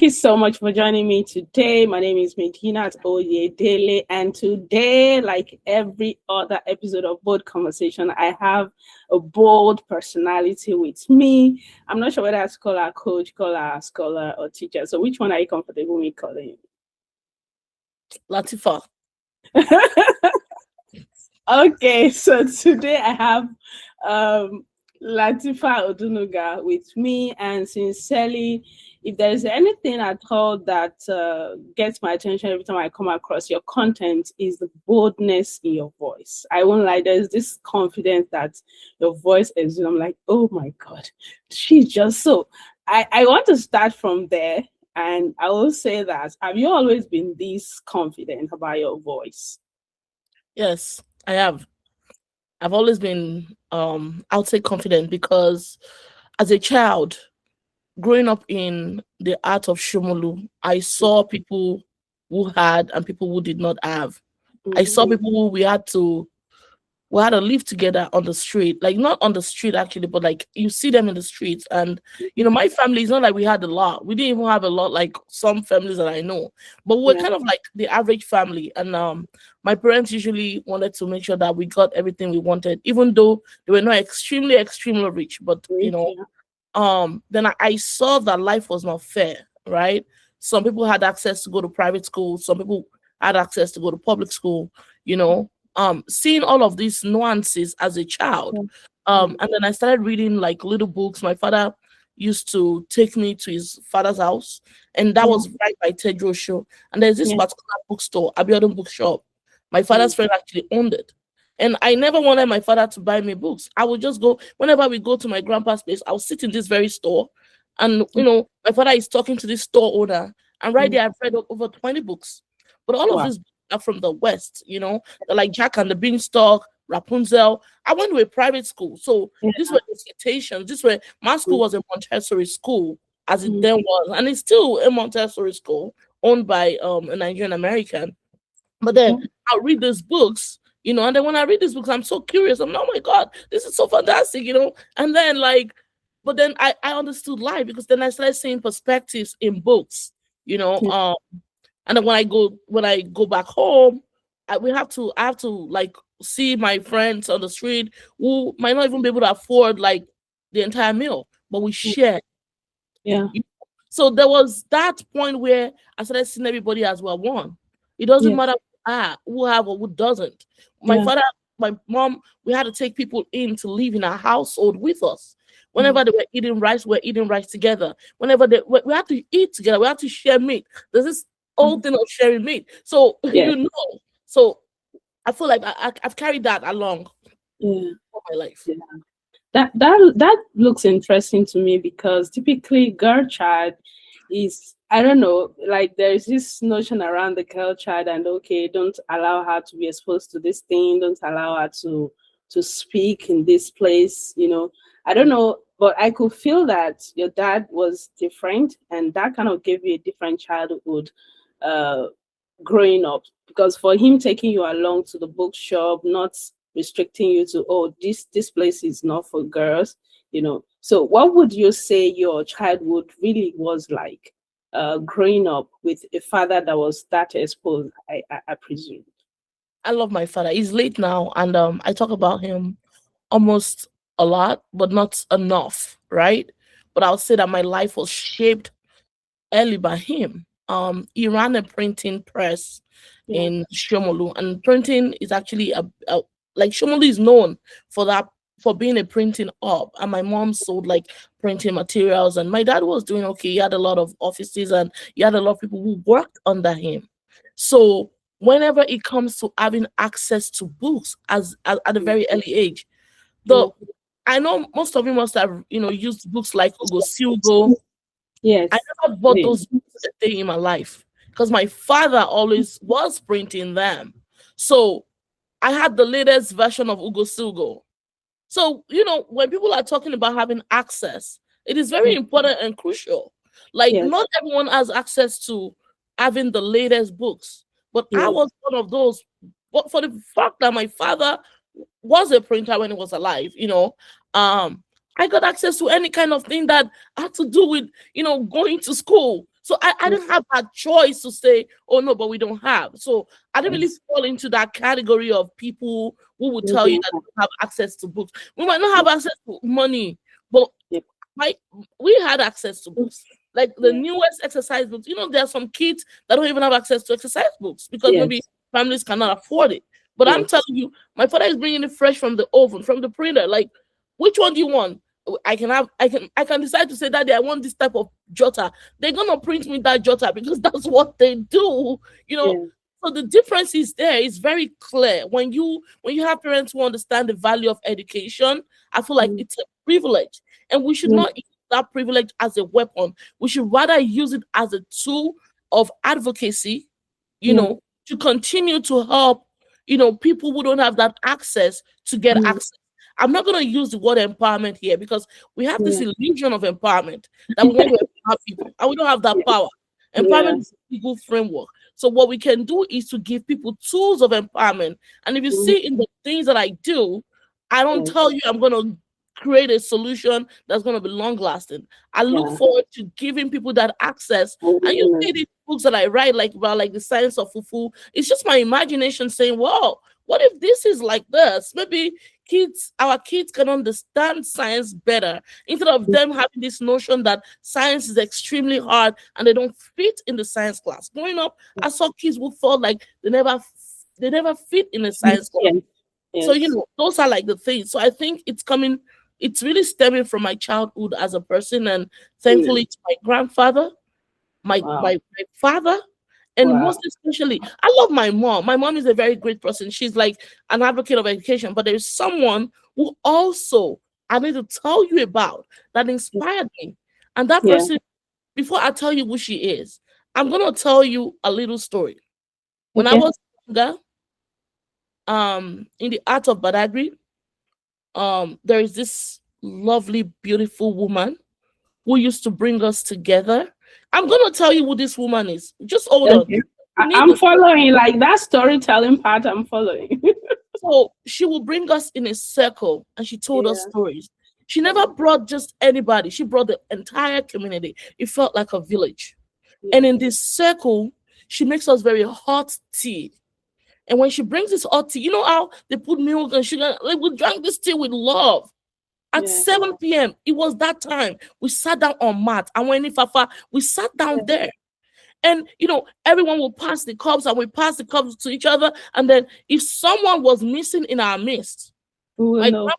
Thank you so much for joining me today. My name is Medina Oyedele, and today, like every other episode of Bold Conversation, I have a bold personality with me. I'm not sure whether I call her coach, call her scholar, or teacher. So, which one are you comfortable with calling? Lateefat. Okay, so today I have Lateefat Odunuga with me, and sincerely, if there's anything at all that gets my attention every time I come across your content, is the boldness in your voice. I won't lie, there's this confidence that your voice is. I'm like, oh my God, she's just so. I want to start from there, and I will say that, have you always been this confident about your voice? Yes, I have. I've always been I'll say confident because as a child, growing up in the art of Shomolu, I saw people who had and people who did not have. I saw Mhm. people who we had to live together on the street, like not on the street actually, but like you see them in the streets. And my family is not like we had a lot. We didn't even have a lot like some families that I know, but we're Yeah. kind of like the average family. And my parents usually wanted to make sure that we got everything we wanted, even though they were not extremely rich. But Yeah. then I saw that life was not fair, right? Some people had access to go to private school, some people had access to go to public school, you know. Seeing all of these nuances as a child. And then I started reading like little books. My father used to take me to his father's house, and that Yeah. was right by Tedros show. And there's this Yeah. particular bookstore, Abiodun Bookshop. My Mm. father's friend actually owned it. And I never wanted my father to buy me books. I would just go whenever we go to my grandpa's place. I'll sit in this very store, and my father is talking to this store owner, and right Mm. there I've read over 20 books. But all of Wow. these are from the West, they're like Jack and the Beanstalk, Rapunzel. I went to a private school, so Yeah. these were the citations. This were my school Mm. was a Montessori school, as it Mm. then was, and it's still a Montessori school owned by a Nigerian American. But then Mhm. I'll read these books, and then when I read these books, I'm so curious. I'm like, oh my God, this is so fantastic, And then but then I understood life because then I started seeing perspectives in books, you know. Yeah. Um, and then when I go back home, I have to like see my friends on the street who might not even be able to afford like the entire meal, but we Mm. share. Yeah. So there was that point where I started seeing everybody as well one. It doesn't Yeah. matter who have or who doesn't. My Yeah. father, my mom, we had to take people in to live in our household with us. Mm. Whenever they were eating rice, we're eating rice together. Whenever we had to eat together, we had to share meat. There's this Mm. old thing of sharing meat. So Yeah. So I feel like I've carried that along Yeah. for my life. Yeah. That looks interesting to me because typically girl child is, I don't know, like there's this notion around the girl child, and okay, don't allow her to be exposed to this thing, don't allow her to speak in this place. I don't know, but I could feel that your dad was different, and that kind of gave you a different childhood uh growing up, because for him taking you along to the bookshop, not restricting you to, oh, this place is not for girls. So what would you say your childhood really was like, growing up with a father that was that exposed, I presume? I love my father. He's late now, and I talk about him almost a lot, but not enough, right? But I'll say that my life was shaped early by him. He ran a printing press Yeah. in Shomolu, and printing is actually like Shomolu is known for that, for being a printing hub. And my mom sold like printing materials, and my dad was doing okay. He had a lot of offices, and he had a lot of people who worked under him. So whenever it comes to having access to books at a very early age, the Yeah. I know most of you must have used books like Ugo Silgo. I Yes. never bought Yes. those books a day in my life because my father always was printing them. So I had the latest version of Ugo Silgo. So, when people are talking about having access, it is very important and crucial. Like, Yes. not everyone has access to having the latest books, but I Yes. was one of those. But for the fact that my father was a printer when he was alive, um, I got access to any kind of thing that had to do with, going to school. So I didn't have that choice to say, oh no, but we don't have. So I didn't really Yes. fall into that category of people who would We tell you don't that have. we don't have access to books. We might not have Yeah. access to money, but Yeah. my we had access to books. Like the Yeah. newest exercise books. You know, there are some kids that don't even have access to exercise books because maybe Yes. families cannot afford it. But I'm telling Yes. you, my father is bringing it fresh from the oven, from the printer. Like, which one do you want? I can decide to say, Daddy, I want this type of jotter. They're gonna print me that jotter because that's what they do, you know. Yeah. So the difference is there. It's very clear when you have parents who understand the value of education. I feel like Mm. it's a privilege, and we should Yeah. not use that privilege as a weapon. We should rather use it as a tool of advocacy, you Yeah. know, to continue to help, people who don't have that access to get Mm. access. I'm not going to use the word empowerment here because we have this Yeah. illusion of empowerment that we want to empower people and we don't have that power. Yeah. Empowerment is a legal framework. So what we can do is to give people tools of empowerment. And if you Mm. see in the things that I do, I don't Yes. tell you I'm going to create a solution that's going to be long lasting. I look Yeah. forward to giving people that access. And you Amen. see these books that I write, like about like the science of fufu. It's just my imagination saying, "Wow, what if this is like this? Maybe our kids can understand science better instead of them having this notion that science is extremely hard and they don't fit in the science class." Growing up, I saw kids who felt like they never fit in a science class. Yes. So, Yes. those are like the things. So I think it's really stemming from my childhood as a person, and thankfully Mm. to my grandfather, my Wow. my father, and Wow. most especially, I love my mom. My mom is a very great person. She's like an advocate of education, but there's someone who also I need to tell you about that inspired me. And that Yeah. person, before I tell you who she is, I'm gonna tell you a little story. When I Okay. was younger, in the art of Badagry, there is this lovely, beautiful woman who used to bring us together. I'm gonna tell you who this woman is. Just hold on. Okay. You need I'm this. following like that storytelling part. I'm following. So she will bring us in a circle and she told us Yeah. stories. She never brought just anybody, she brought the entire community. It felt like a village. And Yeah. in this circle, she makes us very hot tea. And when she brings this hot tea, you know how they put milk and sugar? Like we drank this tea with love. At Yeah. 7 p.m., it was that time. We sat down on mat. And when Fafa, we sat down there. And everyone will pass the cups and we pass the cups to each other. And then if someone was missing in our midst, We will my know.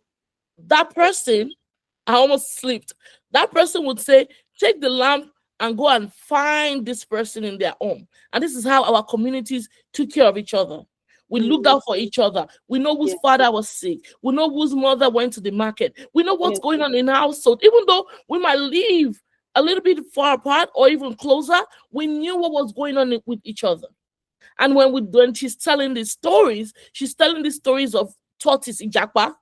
that person, I almost slipped. That person would say, take the lamp and go and find this person in their home. And this is how our communities took care of each other. We looked Mm. out for each other. We know whose Yeah. father was sick. We know whose mother went to the market. We know what's Yes. going on in our household. Even though we might live a little bit far apart or even closer, we knew what was going on with each other. And when she's telling these stories, she's telling these stories of tortoise Ijakpa.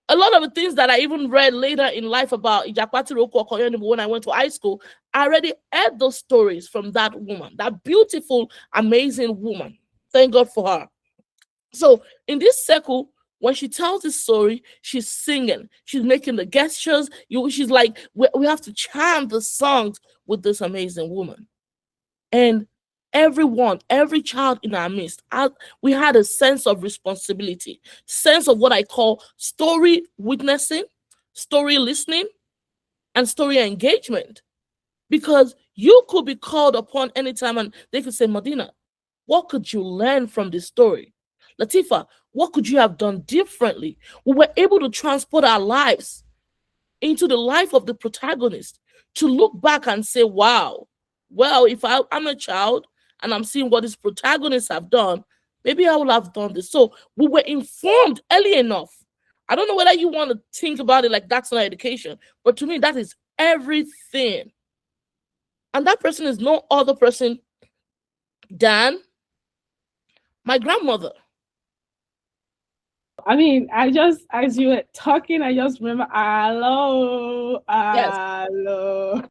A lot of the things that I even read later in life about Ijakpati Roko Okoyonibo when I went to high school, I already heard those stories from that woman, that beautiful, amazing woman. Thank God for her. So in this circle, when she tells this story, she's singing, she's making the gestures. She's like, we have to chant the songs with this amazing woman. And every child in our midst, we had a sense of responsibility, sense of what I call story witnessing, story listening, and story engagement. Because you could be called upon anytime and they could say, Medina, what could you learn from this story? Latifa, what could you have done differently? We were able to transport our lives into the life of the protagonist to look back and say, wow, well, if I'm a child and I'm seeing what these protagonists have done, maybe I will have done this. So we were informed early enough. I don't know whether you want to think about it like that's not education, but to me, that is everything. And that person is no other person than my grandmother. I mean, I just, as you were talking, I just remember, hello, Yes, hello.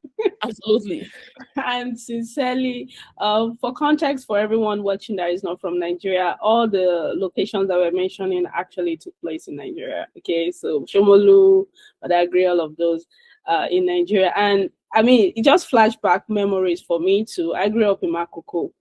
absolutely. And sincerely, for context for everyone watching that is not from Nigeria, all the locations that we're mentioning actually took place in Nigeria. Okay, so Shomolu, Badagry, all of those in Nigeria. And I mean, it just flashback memories for me too. I grew up in Makoko,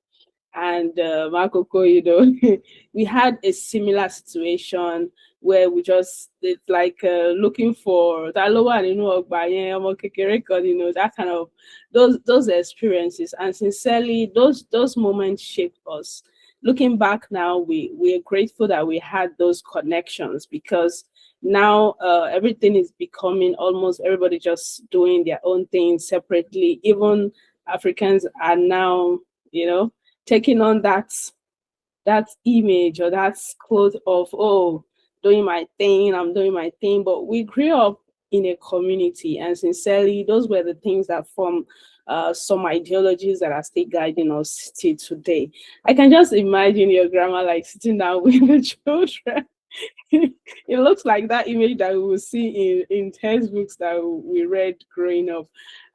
and Makoko, we had a similar situation where we just it's like looking for that lower and that kind of those experiences. And sincerely, those moments shaped us. Looking back now, we are grateful that we had those connections, because now everything is becoming almost everybody just doing their own thing separately. Even Africans are now, taking on that image or that cloth of, oh, doing my thing, I'm doing my thing. But we grew up in a community, and sincerely, those were the things that form some ideologies that are still guiding us till today. I can just imagine your grandma like sitting down with the children. It looks like that image that we will see in textbooks that we read growing up.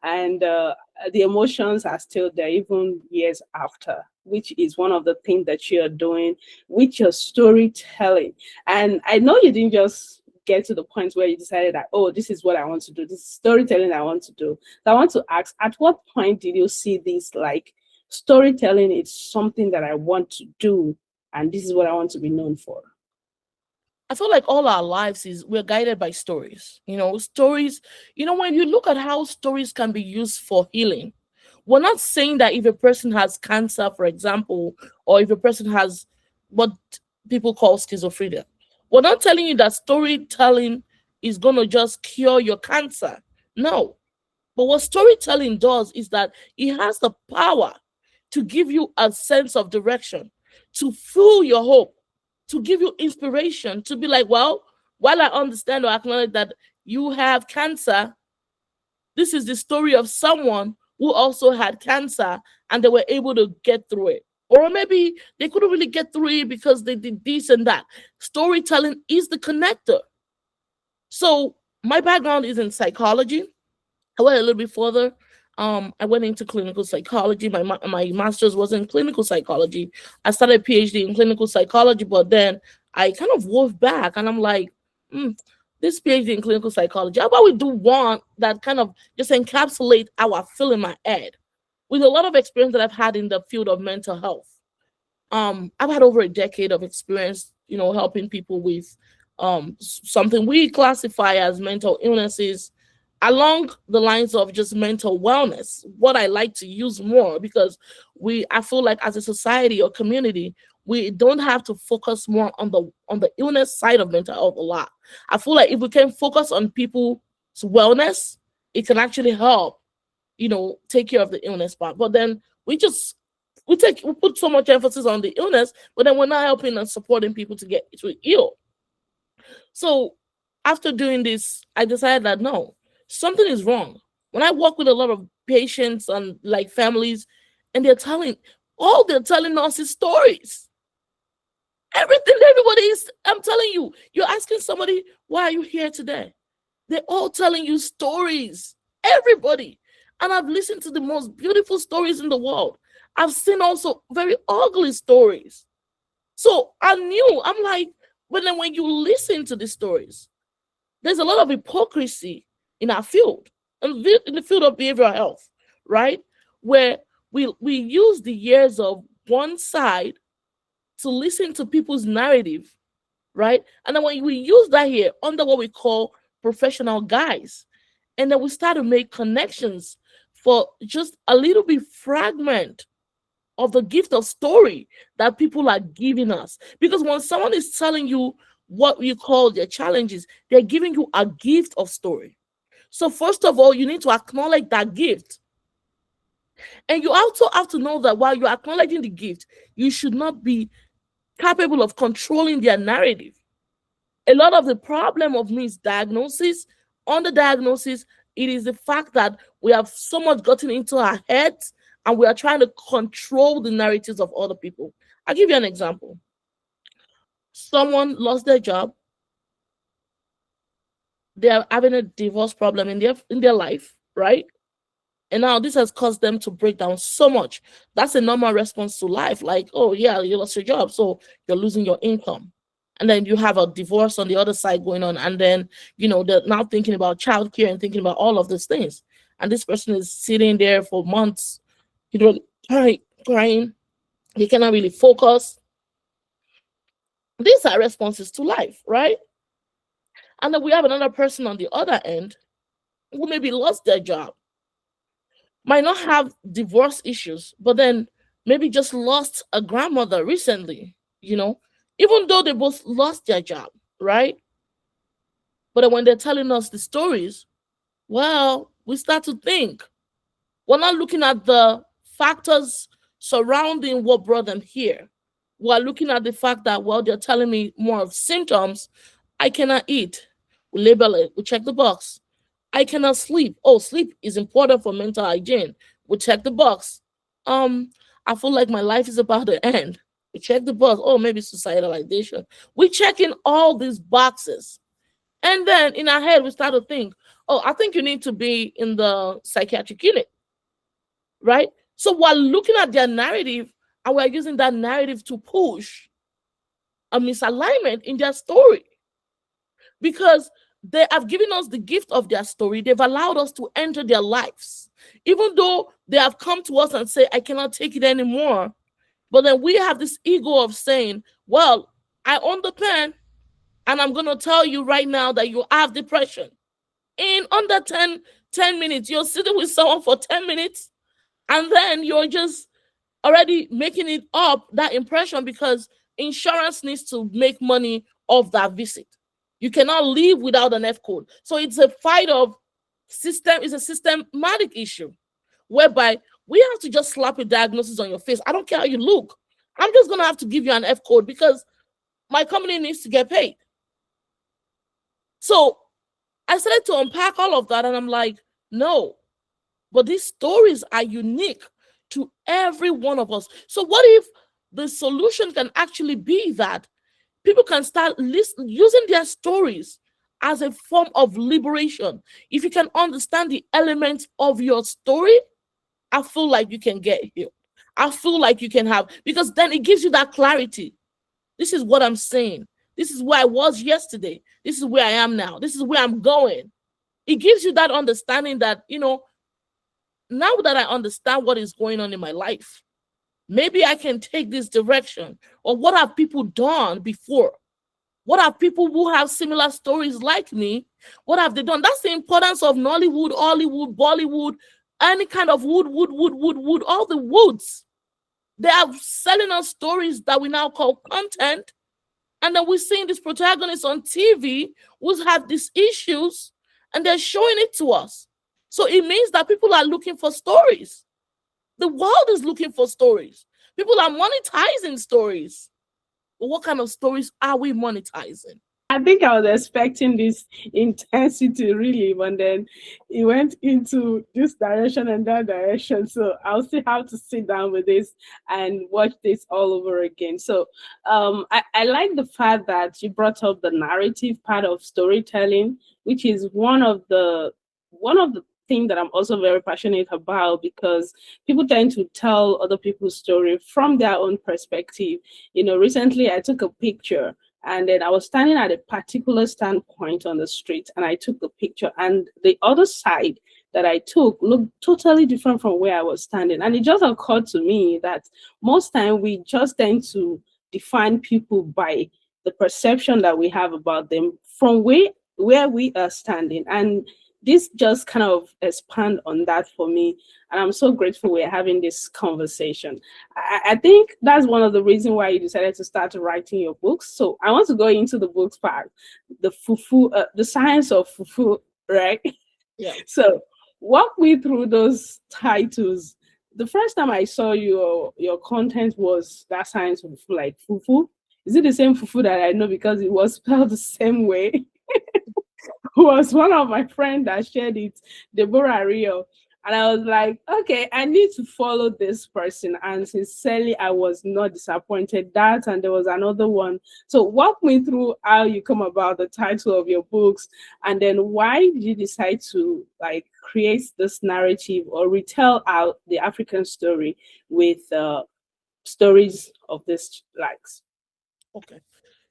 And the emotions are still there even years after, which is one of the things that you're doing with your storytelling. And I know you didn't just get to the point where you decided that, oh, this is what I want to do, this is storytelling I want to do. So I want to ask, at what point did you see this, like, storytelling is something that I want to do, and this is what I want to be known for? I feel like all our lives is we're guided by stories. Stories, when you look at how stories can be used for healing, we're not saying that if a person has cancer, for example, or if a person has what people call schizophrenia, we're not telling you that storytelling is going to just cure your cancer. No. But what storytelling does is that it has the power to give you a sense of direction, to fuel your hope, to give you inspiration, to be like, well, while I understand or acknowledge that you have cancer, this is the story of someone who also had cancer and they were able to get through it. Or maybe they couldn't really get through it because they did this and that. Storytelling is the connector. So my background is in psychology. I went a little bit further. I went into clinical psychology. My master's was in clinical psychology. I started a PhD in clinical psychology, but then I kind of wove back, and I'm like, this PhD in clinical psychology, how about we do one that kind of just encapsulate how I feel in my head, with a lot of experience that I've had in the field of mental health. I've had over a decade of experience, helping people with something we classify as mental illnesses, along the lines of just mental wellness. What I like to use more, because I feel like as a society or community, we don't have to focus more on the illness side of mental health a lot. I feel like if we can focus on people's wellness, it can actually help, take care of the illness part. But then we put so much emphasis on the illness, but then we're not helping and supporting people to get to heal. So after doing this, I decided that no, something is wrong. When I work with a lot of patients and like families, and all they're telling us is stories. Everything everybody is, I'm telling you, you're asking somebody, why are you here today? They're all telling you stories. Everybody. And I've listened to the most beautiful stories in the world. I've seen also very ugly stories. So I'm like, but then when you listen to the stories, there's a lot of hypocrisy in our field, in the field of behavioral health, right? Where we use the years of one side to listen to people's narrative, right? And then when we use that here under what we call professional guys, and then we start to make connections for just a little bit fragment of the gift of story that people are giving us. Because when someone is telling you what you call their challenges, they're giving you a gift of story. So first of all, you need to acknowledge that gift. And you also have to know that while you're acknowledging the gift, you should not be capable of controlling their narrative. A lot of the problem of misdiagnosis, underdiagnosis, it is the fact that we have so much gotten into our heads and we are trying to control the narratives of other people. I'll give you an example. Someone lost their job. They are having a divorce problem in their life, right? And now this has caused them to break down so much. That's a normal response to life. Like, oh yeah, you lost your job, so you're losing your income. and then you have a divorce on the other side going on, and then they're now thinking about childcare and thinking about all of these things, and this person is sitting there for months, crying. He cannot really focus. These are responses to life, right? And then we have another person on the other end who maybe lost their job, might not have divorce issues, but then maybe just lost a grandmother recently, even though they both lost their job, right? But then when they're telling us the stories, well, we start to think. We're not looking at the factors surrounding what brought them here. We're looking at the fact that, well, they're telling me more of symptoms. I cannot eat. We label it, we check the box. I cannot sleep. Oh, sleep is important for mental hygiene. We check the box. I feel like my life is about to end. We check the box. Oh, maybe suicidal ideation. We check in all these boxes. And then in our head, we start to think, oh, I think you need to be in the psychiatric unit, right? So we're looking at their narrative and we're using that narrative to push a misalignment in their story, because they have given us the gift of their story. They've allowed us to enter their lives, even though they have come to us and say, I cannot take it anymore. But then we have this ego of saying, well, I own the pen, and I'm going to tell you right now that you have depression. In under 10 minutes, you're sitting with someone for 10 minutes, and then you're just already making it up, that impression, because insurance needs to make money off that visit. You cannot live without an F code. So it's a fight of system, it's a systematic issue whereby we have to just slap a diagnosis on your face. I don't care how you look. I'm just going to have to give you an F code because my company needs to get paid. So I started to unpack all of that, and I'm like, no, but these stories are unique to every one of us. So what if the solution can actually be that people can start using their stories as a form of liberation? If you can understand the elements of your story, I feel like you can get healed. I feel like you can have, because then it gives you that clarity. This is what I'm saying. This is where I was yesterday. This is where I am now. This is where I'm going. It gives you that understanding that, now that I understand what is going on in my life, maybe I can take this direction. Or what have people done before? What have people who have similar stories like me, what have they done? That's the importance of Nollywood, Hollywood, Bollywood, any kind of wood, all the woods. They are selling us stories that we now call content. And then we're seeing these protagonists on TV who have these issues, and they're showing it to us. So it means that people are looking for stories. The world is looking for stories. People are monetizing stories. But what kind of stories are we monetizing? I think I was expecting this intensity really, but then it went into this direction and that direction. So I'll still have to sit down with this and watch this all over again. So I like the fact that you brought up the narrative part of storytelling, which is one of the thing that I'm also very passionate about, because people tend to tell other people's story from their own perspective. Recently I took a picture, and then I was standing at a particular standpoint on the street, and I took the picture, and the other side that I took looked totally different from where I was standing. And it just occurred to me that most time we just tend to define people by the perception that we have about them from where we are standing. And this just kind of expand on that for me, and I'm so grateful we're having this conversation. I think that's one of the reasons why you decided to start writing your books. So I want to go into the books part, the fufu, the science of fufu, right? Yeah. So walk me through those titles. The first time I saw your content was that science of fufu, like fufu. Is it the same fufu that I know because it was spelled the same way? Was one of my friends that shared it, Deborah Rio. And I was like, okay, I need to follow this person. And sincerely, I was not disappointed. That, and there was another one. So walk me through how you come about the title of your books, and then why did you decide to create this narrative or retell out the African story with stories of this likes. Okay.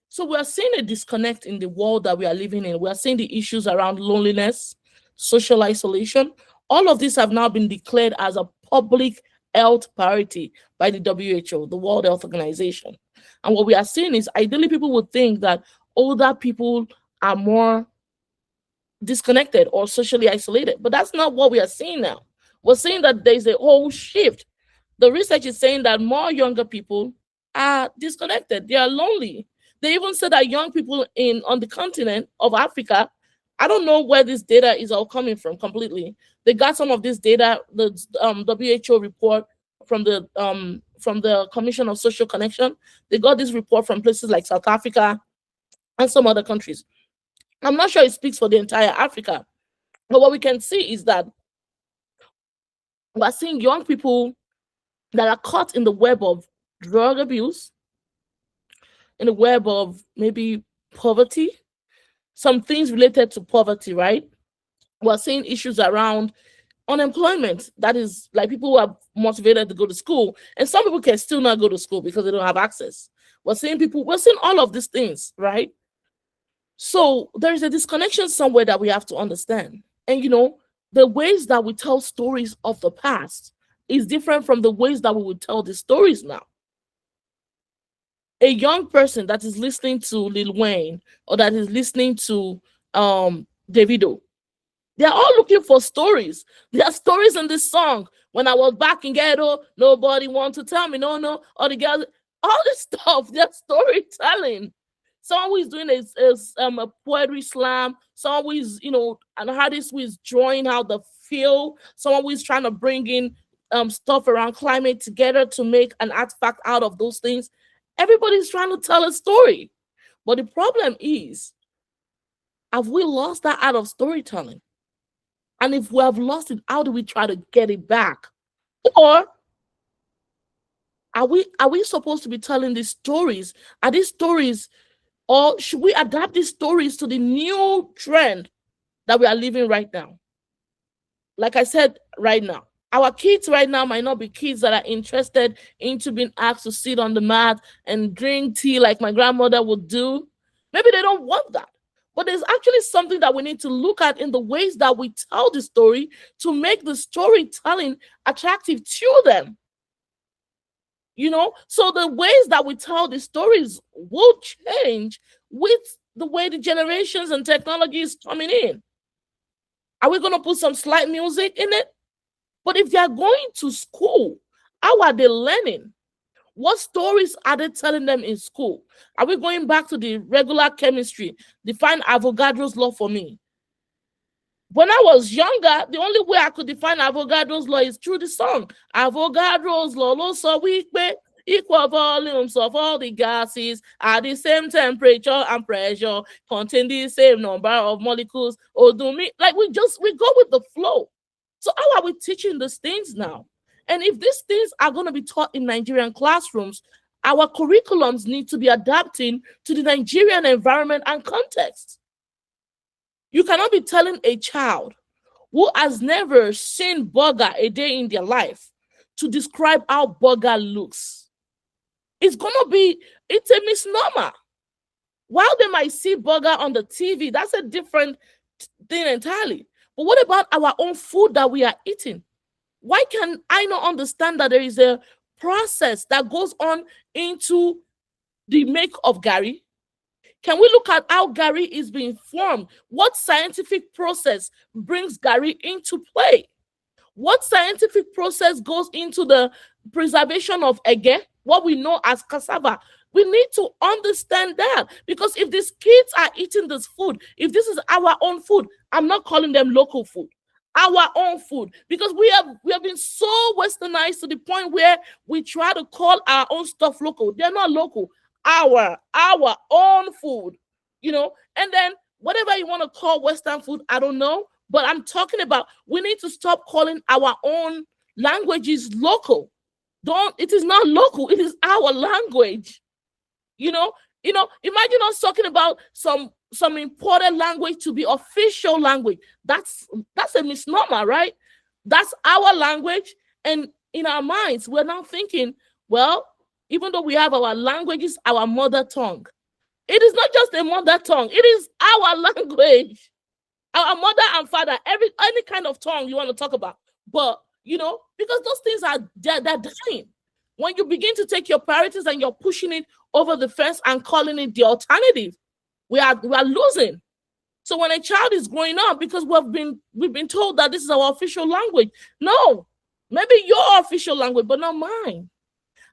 So we are seeing a disconnect in the world that we are living in. We are seeing the issues around loneliness, social isolation. All of these have now been declared as a public health priority by the WHO, the World Health Organization. And what we are seeing is ideally people would think that older people are more disconnected or socially isolated, but that's not what we are seeing now. We're seeing that there's a whole shift. The research is saying that more younger people are disconnected, they are lonely. They even said that young people in on the continent of Africa, I don't know where this data is all coming from completely. They got some of this data, the WHO report from the Commission of Social Connection. They got this report from places like South Africa and some other countries. I'm not sure it speaks for the entire Africa, but what we can see is that we're seeing young people that are caught in the web of drug abuse, in the web of maybe poverty, some things related to poverty, right? We're seeing issues around unemployment. That is like people who are motivated to go to school, and some people can still not go to school because they don't have access. We're seeing all of these things, right? So there is a disconnection somewhere that we have to understand. And the ways that we tell stories of the past is different from the ways that we would tell the stories now. A young person that is listening to Lil Wayne or that is listening to Davido, they're all looking for stories. There are stories in this song. When I was back in ghetto, nobody wanted to tell me, no, all the girls, all this stuff, they're storytelling. Someone who is doing a poetry slam, someone who is, an artist who is drawing out the feel, someone who is trying to bring in stuff around climate together to make an artifact out of those things. Everybody's trying to tell a story. But the problem is, have we lost that art of storytelling? And if we have lost it, how do we try to get it back? Or are we supposed to be telling these stories? Are these stories, or should we adapt these stories to the new trend that we are living right now? Like I said, right now, our kids right now might not be kids that are interested into being asked to sit on the mat and drink tea like my grandmother would do. Maybe they don't want that. But there's actually something that we need to look at in the ways that we tell the story to make the storytelling attractive to them. So the ways that we tell the stories will change with the way the generations and technology is coming in. Are we going to put some slight music in it? But if they are going to school, how are they learning? What stories are they telling them in school? Are we going back to the regular chemistry? Define Avogadro's law for me. When I was younger, the only way I could define Avogadro's law is through the song. Avogadro's law, so we equal volumes of all the gases at the same temperature and pressure contain the same number of molecules. Like we go with the flow. So how are we teaching these things now? And if these things are going to be taught in Nigerian classrooms, our curriculums need to be adapting to the Nigerian environment and context. You cannot be telling a child who has never seen burger a day in their life to describe how burger looks. It's a misnomer. While they might see burger on the TV, that's a different thing entirely. But what about our own food that we are eating? Why can I not understand that there is a process that goes on into the make of Gary? Can we look at how Gary is being formed? What scientific process brings Gary into play? What scientific process goes into the preservation of ege, what we know as cassava? We need to understand that, because if these kids are eating this food, if this is our own food, I'm not calling them local food, our own food, because we have been so westernized to the point where we try to call our own stuff local. They're not local. Our own food, and then whatever you want to call Western food, I don't know, but I'm talking about we need to stop calling our own languages local. It is not local, it is our language. Imagine us talking about some imported language to be official language. That's a misnomer, right? That's our language, and in our minds we're now thinking, well, even though we have our languages, our mother tongue, It is not just a mother tongue. It is our language, our mother and father, any kind of tongue you want to talk about. But because those things they're dying. When you begin to take your priorities and you're pushing it over the fence and calling it the alternative, we are losing. So when a child is growing up, because we've been told that this is our official language, no, maybe your official language, but not mine.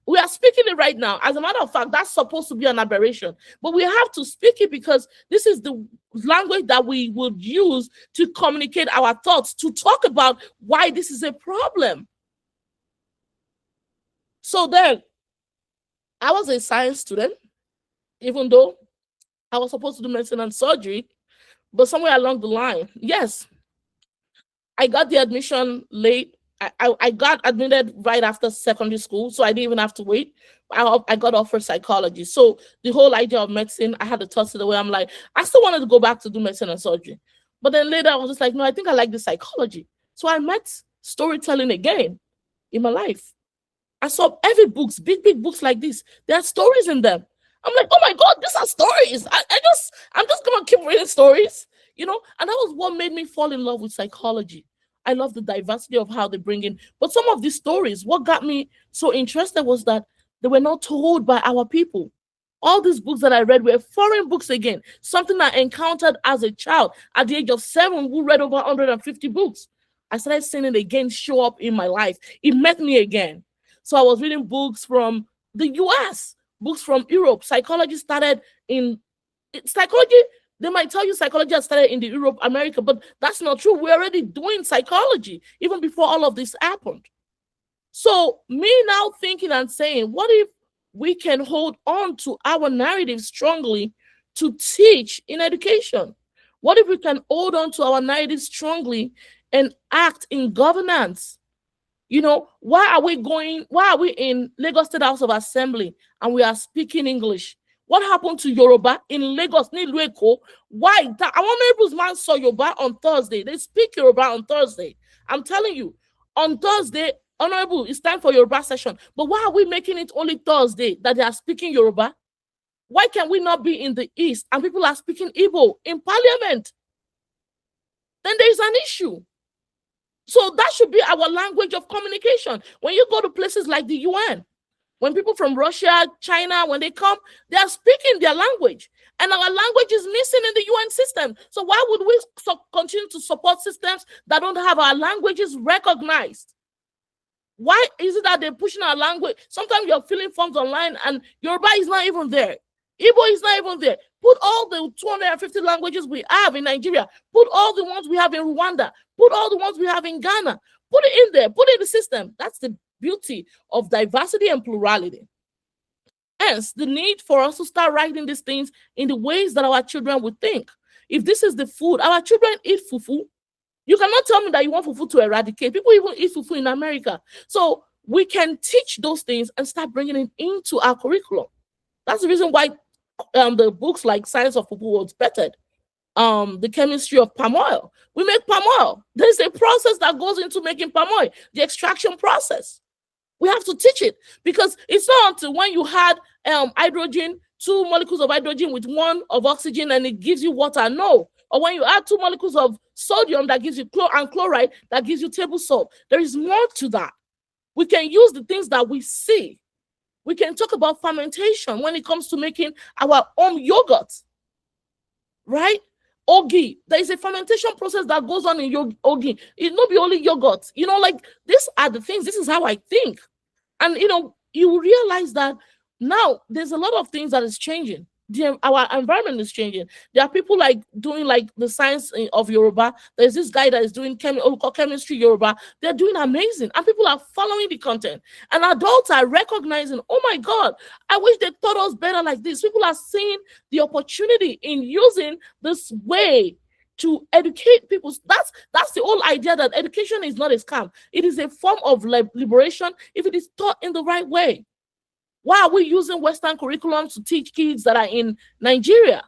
We are speaking it right now. As a matter of fact, that's supposed to be an aberration. But we have to speak it because this is the language that we would use to communicate our thoughts, to talk about why this is a problem. So then, I was a science student, even though I was supposed to do medicine and surgery. But somewhere along the line, yes, I got the admission late. I got admitted right after secondary school, so I didn't even have to wait. I got offered psychology. So the whole idea of medicine, I had to toss it away. I'm like, I still wanted to go back to do medicine and surgery. But then later I was just like, no, I think I like the psychology. So I met storytelling again in my life. I saw every books, big books like this. There are stories in them. I'm like, oh my God, these are stories. I'm just gonna keep reading stories, And that was what made me fall in love with psychology. I love the diversity of how they bring in. But some of these stories, what got me so interested was that they were not told by our people. All these books that I read were foreign books again, something I encountered as a child at the age of 7, who read over 150 books. I started seeing it again show up in my life. It met me again. So I was reading books from the US, books from Europe. Psychology, they might tell you psychology has started in the Europe, America, but that's not true. We're already doing psychology even before all of this happened. So me now thinking and saying, what if we can hold on to our narrative strongly to teach in education? What if we can hold on to our narrative strongly and act in governance? Why are we in Lagos State House of Assembly and we are speaking English? What happened to Yoruba in Lagos, Nilueko? Why? Our neighbors man saw Yoruba on Thursday. They speak Yoruba on Thursday. I'm telling you, on Thursday, Honorable, it's time for Yoruba session. But why are we making it only Thursday that they are speaking Yoruba? Why can we not be in the East and people are speaking Igbo in Parliament? Then there is an issue. So that should be our language of communication. When you go to places like the UN, when people from Russia, China, when they come, they are speaking their language. And our language is missing in the UN system. So why would we continue to support systems that don't have our languages recognized? Why is it that they're pushing our language? Sometimes you're filling forms online and Yoruba is not even there. Igbo is not even there. Put all the 250 languages we have in Nigeria. Put all the ones we have in Rwanda. Put all the ones we have in Ghana. Put it in there. Put it in the system. That's the beauty of diversity and plurality. Hence, the need for us to start writing these things in the ways that our children would think. If this is the food, our children eat fufu. You cannot tell me that you want fufu to eradicate. People even eat fufu in America. So we can teach those things and start bringing it into our curriculum. That's the reason why the books like Science of Fufu was bettered. The chemistry of palm oil. We make palm oil. There's a process that goes into making palm oil, the extraction process. We have to teach it because it's not until when you had hydrogen, 2 molecules of hydrogen with 1 of oxygen and it gives you water. No. Or when you add 2 molecules of sodium that gives you chloride that gives you table salt. There is more to that. We can use the things that we see. We can talk about fermentation when it comes to making our own yogurt, right? Ogi, there is a fermentation process that goes on in ogi. It not be only yogurt, like these are the things. This is how I think, and you realize that now there's a lot of things that is changing. Our environment is changing. There are people like doing like the science of Yoruba. There's this guy that is doing chemistry Yoruba. They're doing amazing, and people are following the content. And adults are recognizing, oh my God, I wish they taught us better like this. People are seeing the opportunity in using this way to educate people. That's the whole idea, that education is not a scam. It is a form of liberation if it is taught in the right way. Why are we using Western curriculums to teach kids that are in Nigeria?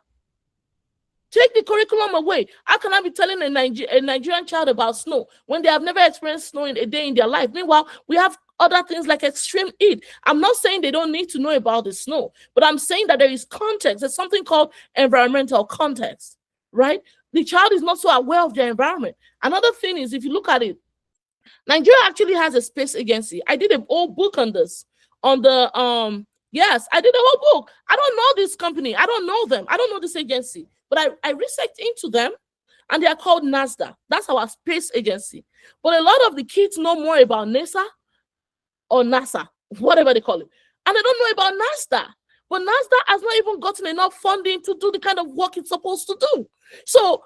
Take the curriculum away. How can I be telling a Nigerian child about snow when they have never experienced snow in a day in their life? Meanwhile, we have other things like extreme heat. I'm not saying they don't need to know about the snow, but I'm saying that there is context. There's something called environmental context, right? The child is not so aware of their environment. Another thing is, if you look at it, Nigeria actually has a space agency. I did a whole book on this. On the yes, I did a whole book. I don't know this company. I don't know them. I don't know this agency. But I researched into them, and they are called NASDA. That's our space agency. But a lot of the kids know more about NASA or NASA, whatever they call it. And they don't know about NASDA. But NASDA has not even gotten enough funding to do the kind of work it's supposed to do. So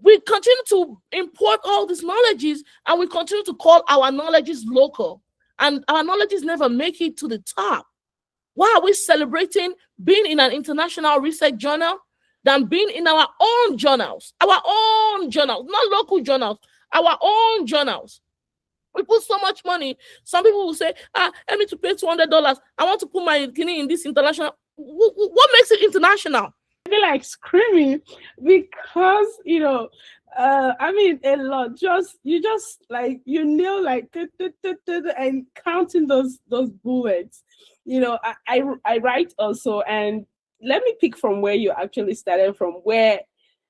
we continue to import all these knowledges, and we continue to call our knowledges local. And our knowledges never make it to the top. Why are we celebrating being in an international research journal than being in our own journals? Our own journals, not local journals, our own journals. We put so much money. Some people will say, I need to pay $200. I want to put my kidney in this international. What makes it international? I feel like screaming because I mean a lot. You just like you nail like and counting those bullets. I write also, and let me pick from where you actually started from, where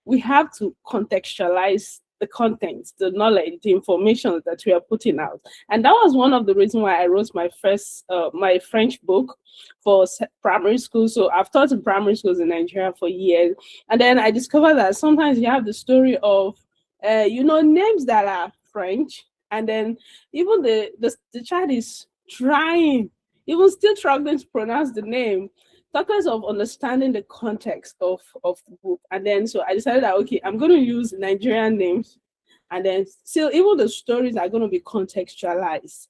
we have to contextualize the contents, the knowledge, the information that we are putting out. And that was one of the reasons why I wrote my first, my French book for primary school. So I've taught in primary schools in Nigeria for years. And then I discovered that sometimes you have the story of, names that are French. And then even the child is trying, even still struggling to pronounce the name. Talk less of understanding the context of the book. And then so I decided that, okay, I'm going to use Nigerian names, and then still even the stories are going to be contextualized.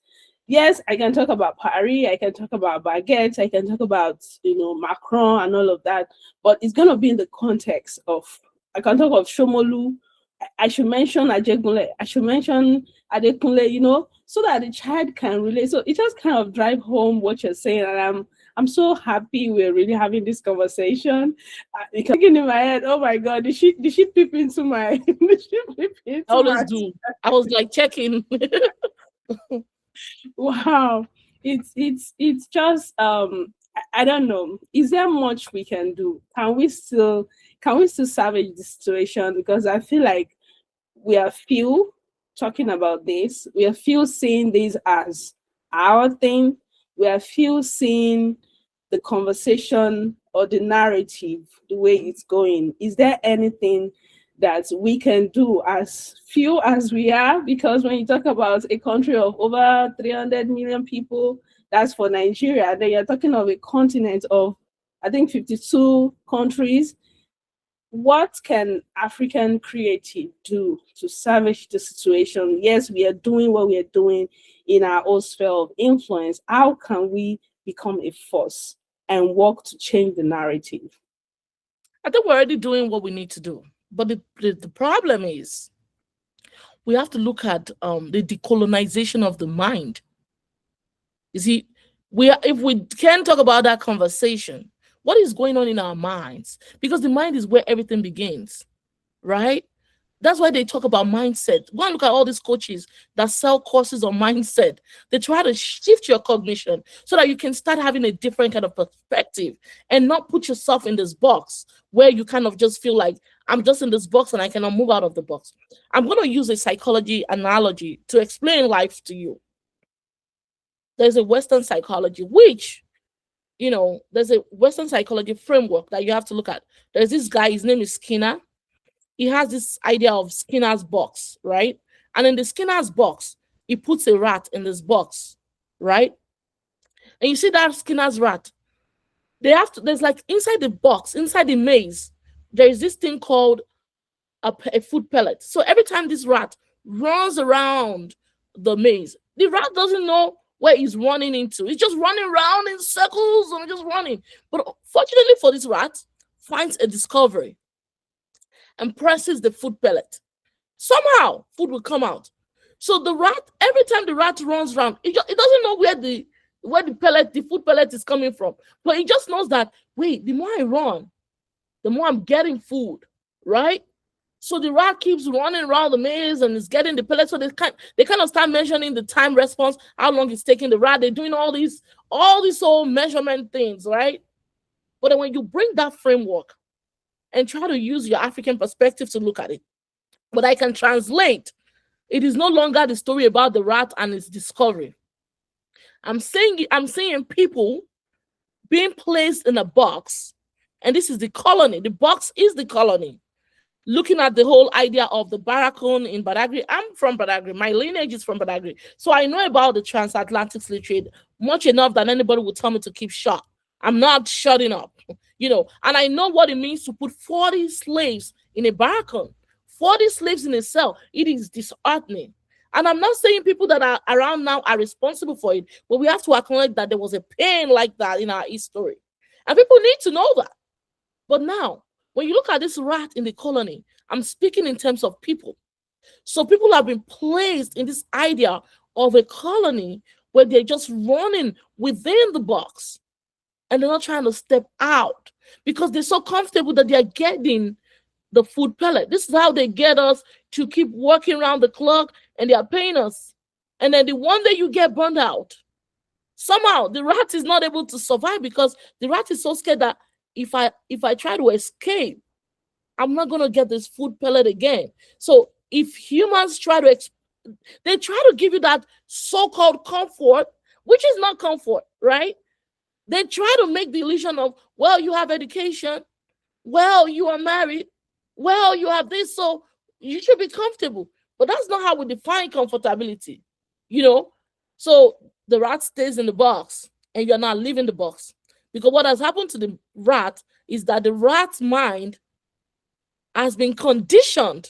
Yes, I can talk about Paris, I can talk about baguette, I can talk about Macron and all of that, but it's going to be in the context of, I can talk of Shomolu, I should mention Ajegunle, I should mention Adekunle, so that the child can relate. So it just kind of drive home what you're saying, and I'm so happy we're really having this conversation. Because thinking in my head, oh my God, did she peep into my? Did she peep into I always my? do. I was like checking. Wow, it's just I don't know. Is there much we can do? Can we still salvage the situation? Because I feel like we are few talking about this. We are few seeing this as our thing. We are few seeing the conversation or the narrative the way it's going. Is there anything that we can do, as few as we are? Because when you talk about a country of over 300 million people, that's for Nigeria. Then you're talking of a continent of, I think, 52 countries. What can African creative do to salvage the situation? Yes, we are doing what we are doing in our own sphere of influence. How can we become a force and work to change the narrative? I think we're already doing what we need to do. But the problem is we have to look at the decolonization of the mind. You see, if we can talk about that conversation, what is going on in our minds? Because the mind is where everything begins, right? That's why they talk about mindset. Go and look at all these coaches that sell courses on mindset. They try to shift your cognition so that you can start having a different kind of perspective and not put yourself in this box where you kind of just feel like, I'm just in this box and I cannot move out of the box. I'm going to use a psychology analogy to explain life to you. There's a Western psychology, which, there's a Western psychology framework that you have to look at. There's this guy, his name is Skinner. He has this idea of Skinner's box, right? And in the Skinner's box, he puts a rat in this box, right? And you see that Skinner's rat, there's like inside the box, inside the maze, there is this thing called a food pellet. So every time this rat runs around the maze, the rat doesn't know where he's running into. He's just running around in circles and just running. But fortunately for this rat, finds a discovery and presses the food pellet. Somehow, food will come out. So the rat, every time the rat runs around, it doesn't know where the food pellet is coming from. But it just knows that, wait, the more I run, the more I'm getting food. right? So the rat keeps running around the maze and is getting the pellet. So they kind of start measuring the time response, how long it's taking the rat. They're doing all these whole measurement things, right? But then when you bring that framework and try to use your African perspective to look at it, but I can translate. It is no longer the story about the rat and its discovery. I'm seeing people being placed in a box, and this is the colony. The box is the colony. Looking at the whole idea of the Barracoon in Badagry. I'm from Badagry. My lineage is from Badagry. So I know about the transatlantic slave trade much enough that anybody would tell me to keep shut. I'm not shutting up, and I know what it means to put 40 slaves in a Barracoon, 40 slaves in a cell. It is disheartening. And I'm not saying people that are around now are responsible for it, but we have to acknowledge that there was a pain like that in our history. And people need to know that. But now, when you look at this rat in the colony, I'm speaking in terms of people. So people have been placed in this idea of a colony where they're just running within the box and they're not trying to step out because they're so comfortable that they're getting the food pellet. This is how they get us to keep working around the clock and they are paying us. And then the one day you get burned out, somehow the rat is not able to survive because the rat is so scared that if I try to escape, I'm not gonna get this food pellet again. So if humans they try to give you that so-called comfort, which is not comfort, right? They try to make the illusion of, well, you have education, well, you are married, well, you have this, so you should be comfortable. But that's not how we define comfortability, you know? So the rat stays in the box and you're not leaving the box. Because what has happened to the rat is that the rat's mind has been conditioned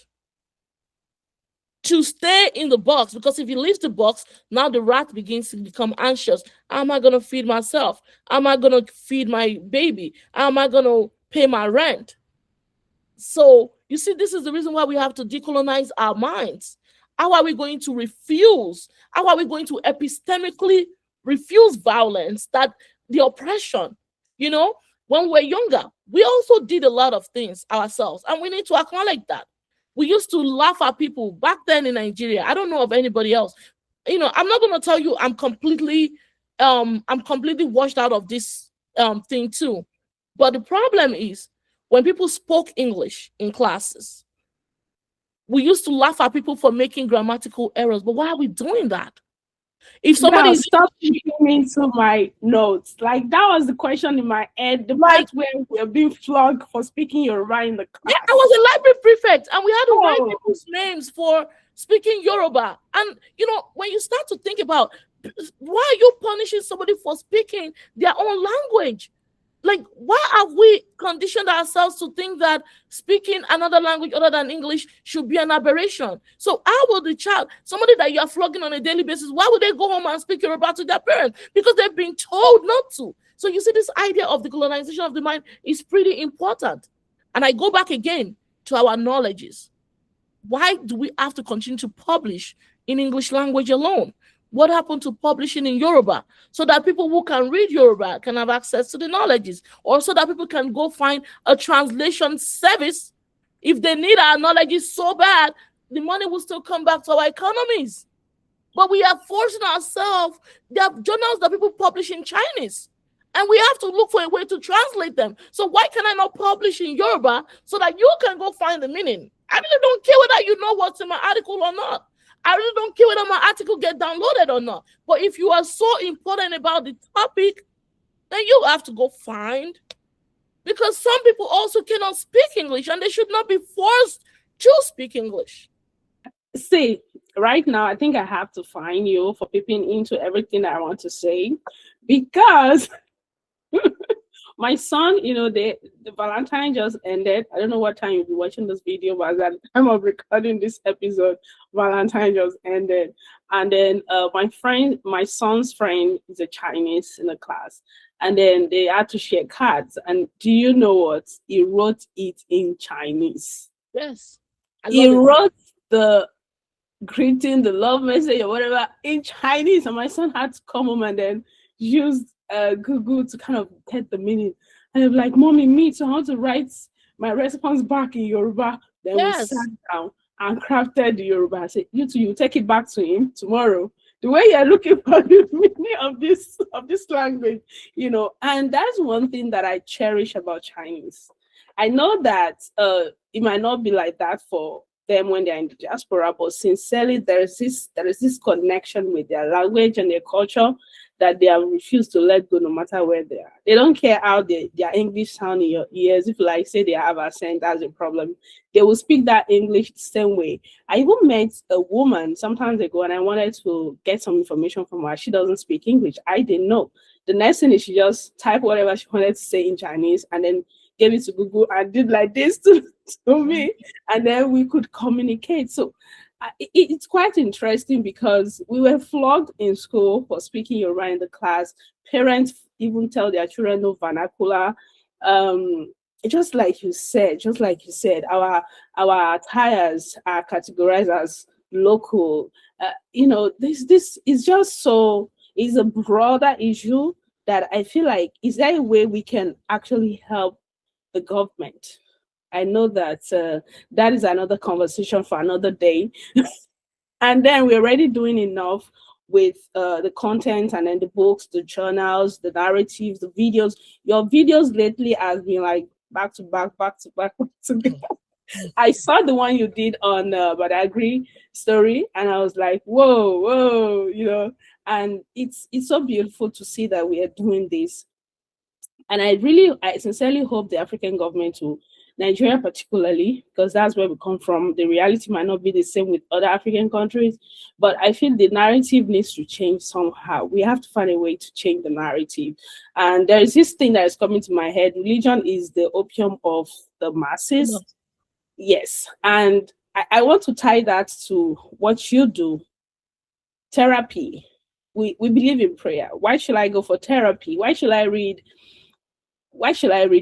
to stay in the box, because if he leaves the box, now the rat begins to become anxious. How am I going to feed myself? How am I going to feed my baby? How am I going to pay my rent? So you see, this is the reason why we have to decolonize our minds. How are we going to refuse? How are we going to epistemically refuse violence, that the oppression? When we're younger, we also did a lot of things ourselves, and we need to acknowledge that. We used to laugh at people back then in Nigeria. I don't know of anybody else. I'm not going to tell you I'm completely washed out of this thing too. But the problem is when people spoke English in classes, we used to laugh at people for making grammatical errors. But why are we doing that? If somebody Girl, is stop looking into my notes. Like that was the question in my head. The like, part where we're being flogged for speaking Yoruba in the yeah, class. I was a library prefect, and we had to write Oh. people's names for speaking Yoruba. And when you start to think about why are you punishing somebody for speaking their own language? Like, why have we conditioned ourselves to think that speaking another language other than English should be an aberration? So how will the child, somebody that you are flogging on a daily basis, why would they go home and speak Yoruba to their parents? Because they've been told not to. So you see, this idea of the colonization of the mind is pretty important. And I go back again to our knowledges. Why do we have to continue to publish in English language alone? What happened to publishing in Yoruba? So that people who can read Yoruba can have access to the knowledges, or so that people can go find a translation service. If they need our knowledge so bad, the money will still come back to our economies. But we are forcing ourselves. There are journals that people publish in Chinese, and we have to look for a way to translate them. So why can I not publish in Yoruba so that you can go find the meaning? I really don't care whether you know what's in my article or not. I really don't care whether my article get downloaded or not. But if you are so important about the topic, then you have to go find. Because some people also cannot speak English, and they should not be forced to speak English. See, right now, I think I have to find you for peeping into everything I want to say, because my son, the Valentine just ended. I don't know what time you'll be watching this video, but at the time of recording this episode, Valentine just ended. And then my son's friend is a Chinese in the class. And then they had to share cards. And do you know what? He wrote it in Chinese. Yes. He wrote the greeting, the love message, or whatever in Chinese. And my son had to come home and then use Google to kind of get the meaning. And I'm like, Mommy, me too, I want to write my response back in Yoruba. Then we sat Yes. down and crafted the Yoruba. I said, you two, you take it back to him tomorrow. The way you're looking for the meaning of this language, and that's one thing that I cherish about Chinese. I know that it might not be like that for them when they're in the diaspora, but sincerely there is this connection with their language and their culture that they have refused to let go no matter where they are. They don't care how their English sound in your ears. If like say they have accent, that's a problem. They will speak that English the same way. I even met a woman sometimes ago and I wanted to get some information from her. She doesn't speak English. I didn't know. The next thing is she just type whatever she wanted to say in Chinese and then gave it to Google and did like this to me, and then we could communicate. So it's quite interesting because we were flogged in school for speaking Yoruba in the class. Parents even tell their children no vernacular. Um, just like you said, our attires are categorized as local. This is just so is a broader issue that I feel like is there a way we can actually help the government? I know that that is another conversation for another day. And then we're already doing enough with the content and then the books, the journals, the narratives, the videos. Your videos lately has been like back to back, back to back, back to back. I saw the one you did on but I agree story, and I was like, whoa, whoa, and it's so beautiful to see that we are doing this. And I sincerely hope the African government will, Nigeria particularly, because that's where we come from. The reality might not be the same with other African countries, but I feel the narrative needs to change somehow. We have to find a way to change the narrative. And there is this thing that is coming to my head: religion is the opium of the masses. Yes. And I want to tie that to what you do, therapy. We believe in prayer. Why should I go for therapy? Why should I read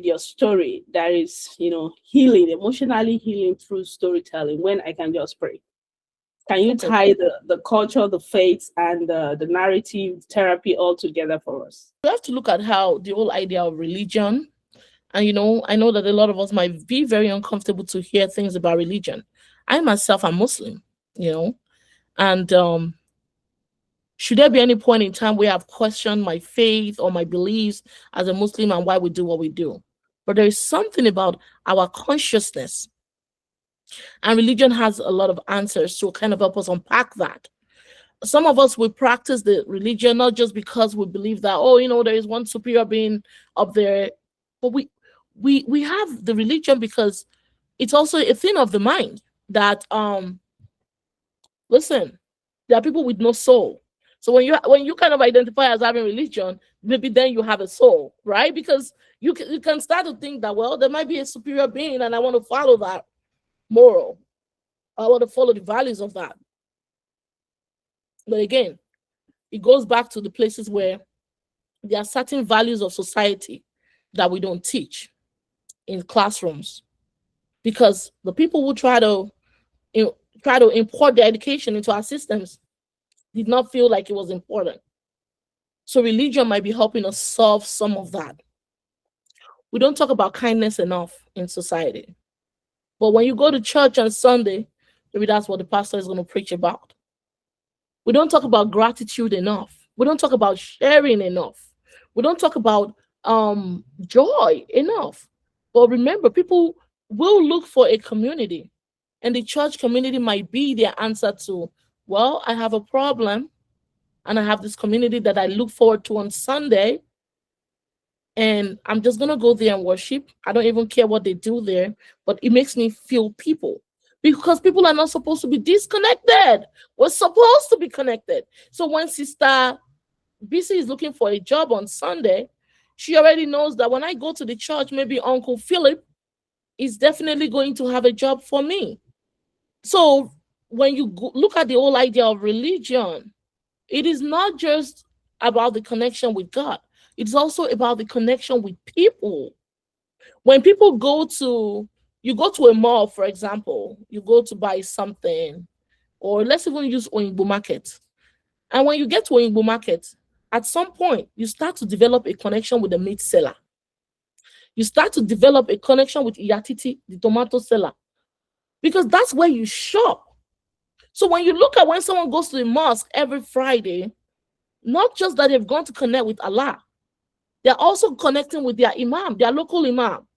your story that is, healing, emotionally healing through storytelling when I can just pray? Can you Okay. tie the culture, the faith, and the narrative therapy all together for us? We have to look at how the whole idea of religion, and I know that a lot of us might be very uncomfortable to hear things about religion. I myself am Muslim, you know, and should there be any point in time where I've questioned my faith or my beliefs as a Muslim and why we do what we do? But there is something about our consciousness, and religion has a lot of answers to kind of help us unpack that. Some of us will practice the religion not just because we believe that, oh, there is one superior being up there, but we have the religion because it's also a thing of the mind that listen, there are people with no soul. So when you kind of identify as having religion, maybe then you have a soul, right? Because you can start to think that, well, there might be a superior being and I want to follow that moral. I want to follow the values of that. But again, it goes back to the places where there are certain values of society that we don't teach in classrooms, because the people who try to import their education into our systems did not feel like it was important. So religion might be helping us solve some of that. We don't talk about kindness enough in society. But when you go to church on Sunday, maybe that's what the pastor is going to preach about. We don't talk about gratitude enough. We don't talk about sharing enough. We don't talk about joy enough. But remember, people will look for a community, and the church community might be their answer to, well, I have a problem, and I have this community that I look forward to on Sunday, and I'm just going to go there and worship. I don't even care what they do there, but it makes me feel people. Because people are not supposed to be disconnected. We're supposed to be connected. So when Sister BC is looking for a job on Sunday, she already knows that when I go to the church, maybe Uncle Philip is definitely going to have a job for me. So when you look at the whole idea of religion, it is not just about the connection with God. It's also about the connection with people. When people you go to a mall, for example, you go to buy something, or let's even use Oyinbo Market. And when you get to Oyinbo Market, at some point, you start to develop a connection with the meat seller. You start to develop a connection with Iyatiti, the tomato seller, because that's where you shop. So when you look at when someone goes to the mosque every Friday, not just that they've gone to connect with Allah, they're also connecting with their imam, their local imam.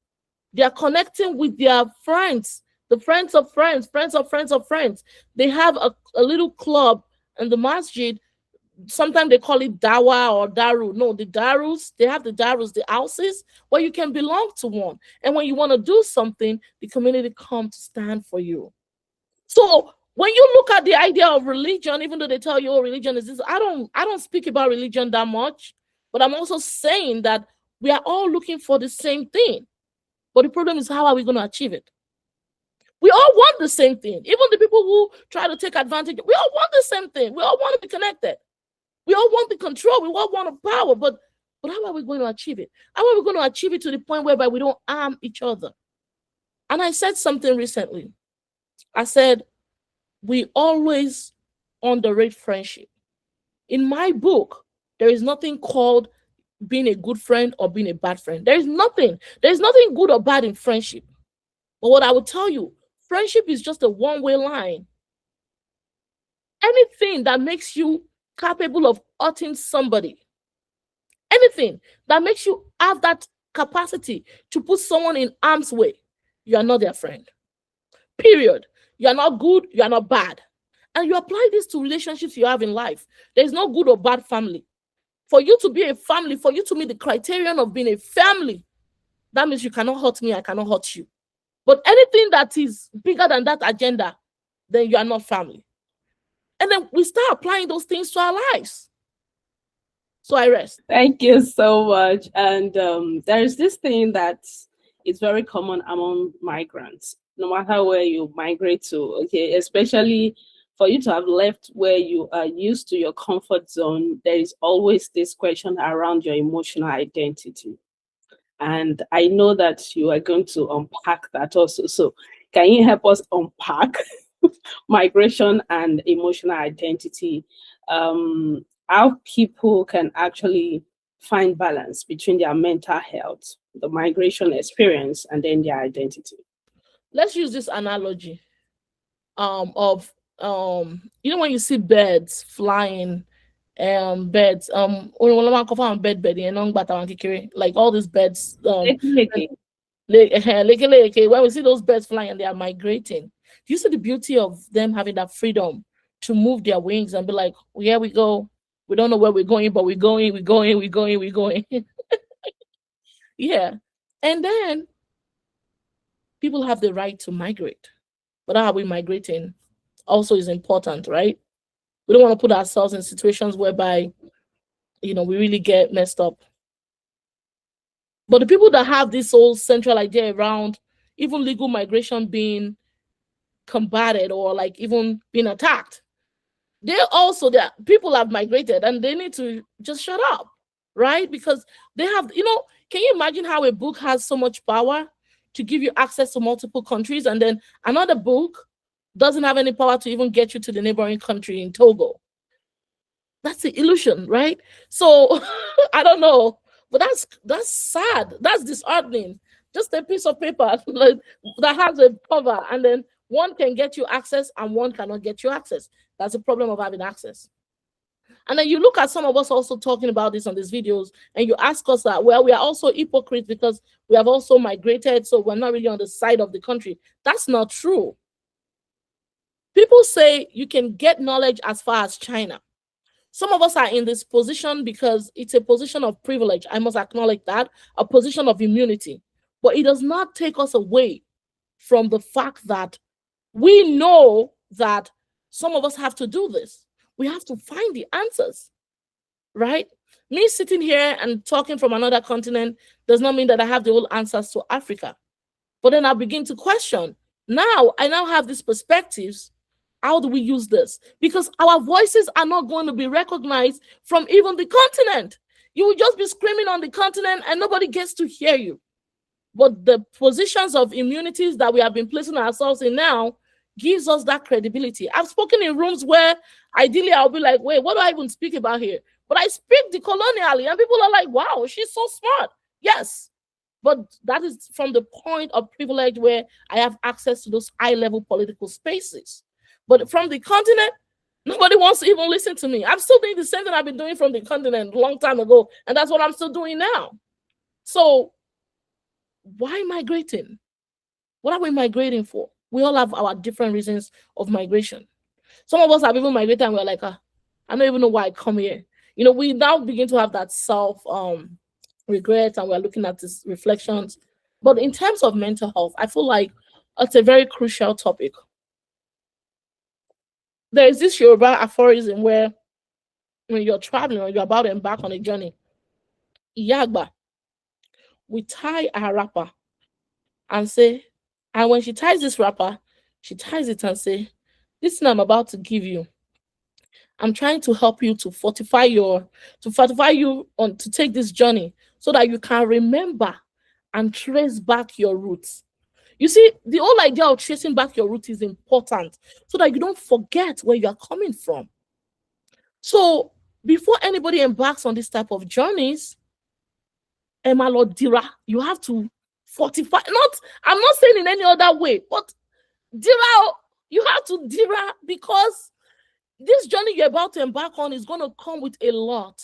They are connecting with their friends, the friends of friends, friends of friends of friends. They have a little club in the masjid. Sometimes they call it dawa or daru. No, the darus, they have the darus, the houses where you can belong to one. And when you want to do something, the community come to stand for you. So when you look at the idea of religion, even though they tell you, oh, religion is this, I don't speak about religion that much, but I'm also saying that we are all looking for the same thing. But the problem is, how are we going to achieve it? We all want the same thing. Even the people who try to take advantage, we all want the same thing. We all want to be connected. We all want the control. We all want the power. But how are we going to achieve it? How are we going to achieve it to the point whereby we don't harm each other? And I said something recently. I said, we always underrate friendship. In my book, there is nothing called being a good friend or being a bad friend. There is nothing. There is nothing good or bad in friendship. But what I will tell you, friendship is just a one-way line. Anything that makes you capable of hurting somebody, anything that makes you have that capacity to put someone in harm's way, you are not their friend. Period. You are not good, you are not bad. And you apply this to relationships you have in life. There is no good or bad family. For you to be a family, for you to meet the criterion of being a family, that means you cannot hurt me, I cannot hurt you. But anything that is bigger than that agenda, then you are not family. And then we start applying those things to our lives. So I rest. Thank you so much. And there's this thing that is very common among migrants, no matter where you migrate to, okay, especially for you to have left where you are used to your comfort zone, there is always this question around your emotional identity. And I know that you are going to unpack that also. So can you help us unpack migration and emotional identity? How people can actually find balance between their mental health, the migration experience, and then their identity. Let's use this analogy of when you see birds flying, birds like all these birds, when we see those birds flying and they are migrating, do you see the beauty of them having that freedom to move their wings and be like, well, here we go, we don't know where we're going, but we're going. Yeah. And then people have the right to migrate, but how are we migrating also is important, right? We don't want to put ourselves in situations whereby, we really get messed up. But the people that have this whole central idea around even legal migration being combated or like even being attacked, that people have migrated and they need to just shut up, right? Because they have, can you imagine how a book has so much power to give you access to multiple countries, and then another book doesn't have any power to even get you to the neighboring country in Togo? That's the illusion, right? So I don't know, but that's sad. That's disheartening. Just a piece of paper that has a cover, and then one can get you access and one cannot get you access. That's the problem of having access. And then you look at some of us also talking about this on these videos, and you ask us that, well, we are also hypocrites because we have also migrated, so we're not really on the side of the country. That's not true. People say you can get knowledge as far as China. Some of us are in this position because it's a position of privilege. I must acknowledge that, a position of immunity. But it does not take us away from the fact that we know that some of us have to do this. We have to find the answers, right? Me sitting here and talking from another continent does not mean that I have the whole answers to Africa. But then I begin to question. I now have these perspectives. How do we use this? Because our voices are not going to be recognized from even the continent. You will just be screaming on the continent and nobody gets to hear you. But the positions of immunities that we have been placing ourselves in now gives us that credibility. I've spoken in rooms where ideally I'll be like, wait, what do I even speak about here? But I speak decolonially and people are like, wow, she's so smart. Yes, But that is from the point of privilege where I have access to those high level political spaces. But from the continent, nobody wants to even listen to me. I'm still doing the same thing I've been doing from the continent a long time ago, and that's what I'm still doing now. So why migrating? What are we migrating for? We all have our different reasons of migration. Some of us have even migrated and we're like, I don't even know why I come here. We now begin to have that self regret, and we're looking at these reflections. But in terms of mental health, I feel like it's a very crucial topic. There is this Yoruba aphorism where when you're traveling or you're about to embark on a journey, Iyagba, we tie our wrapper and say, and when she ties this wrapper, she ties it and say, this thing I'm about to give you, I'm trying to help you to fortify you on to take this journey so that you can remember and trace back your roots. You see, the whole idea of tracing back your roots is important so that you don't forget where you are coming from. So before anybody embarks on this type of journeys, Emma Lord Dira, you have to fortify. I'm not saying in any other way, but Dira, you have to Dira, because this journey you're about to embark on is going to come with a lot.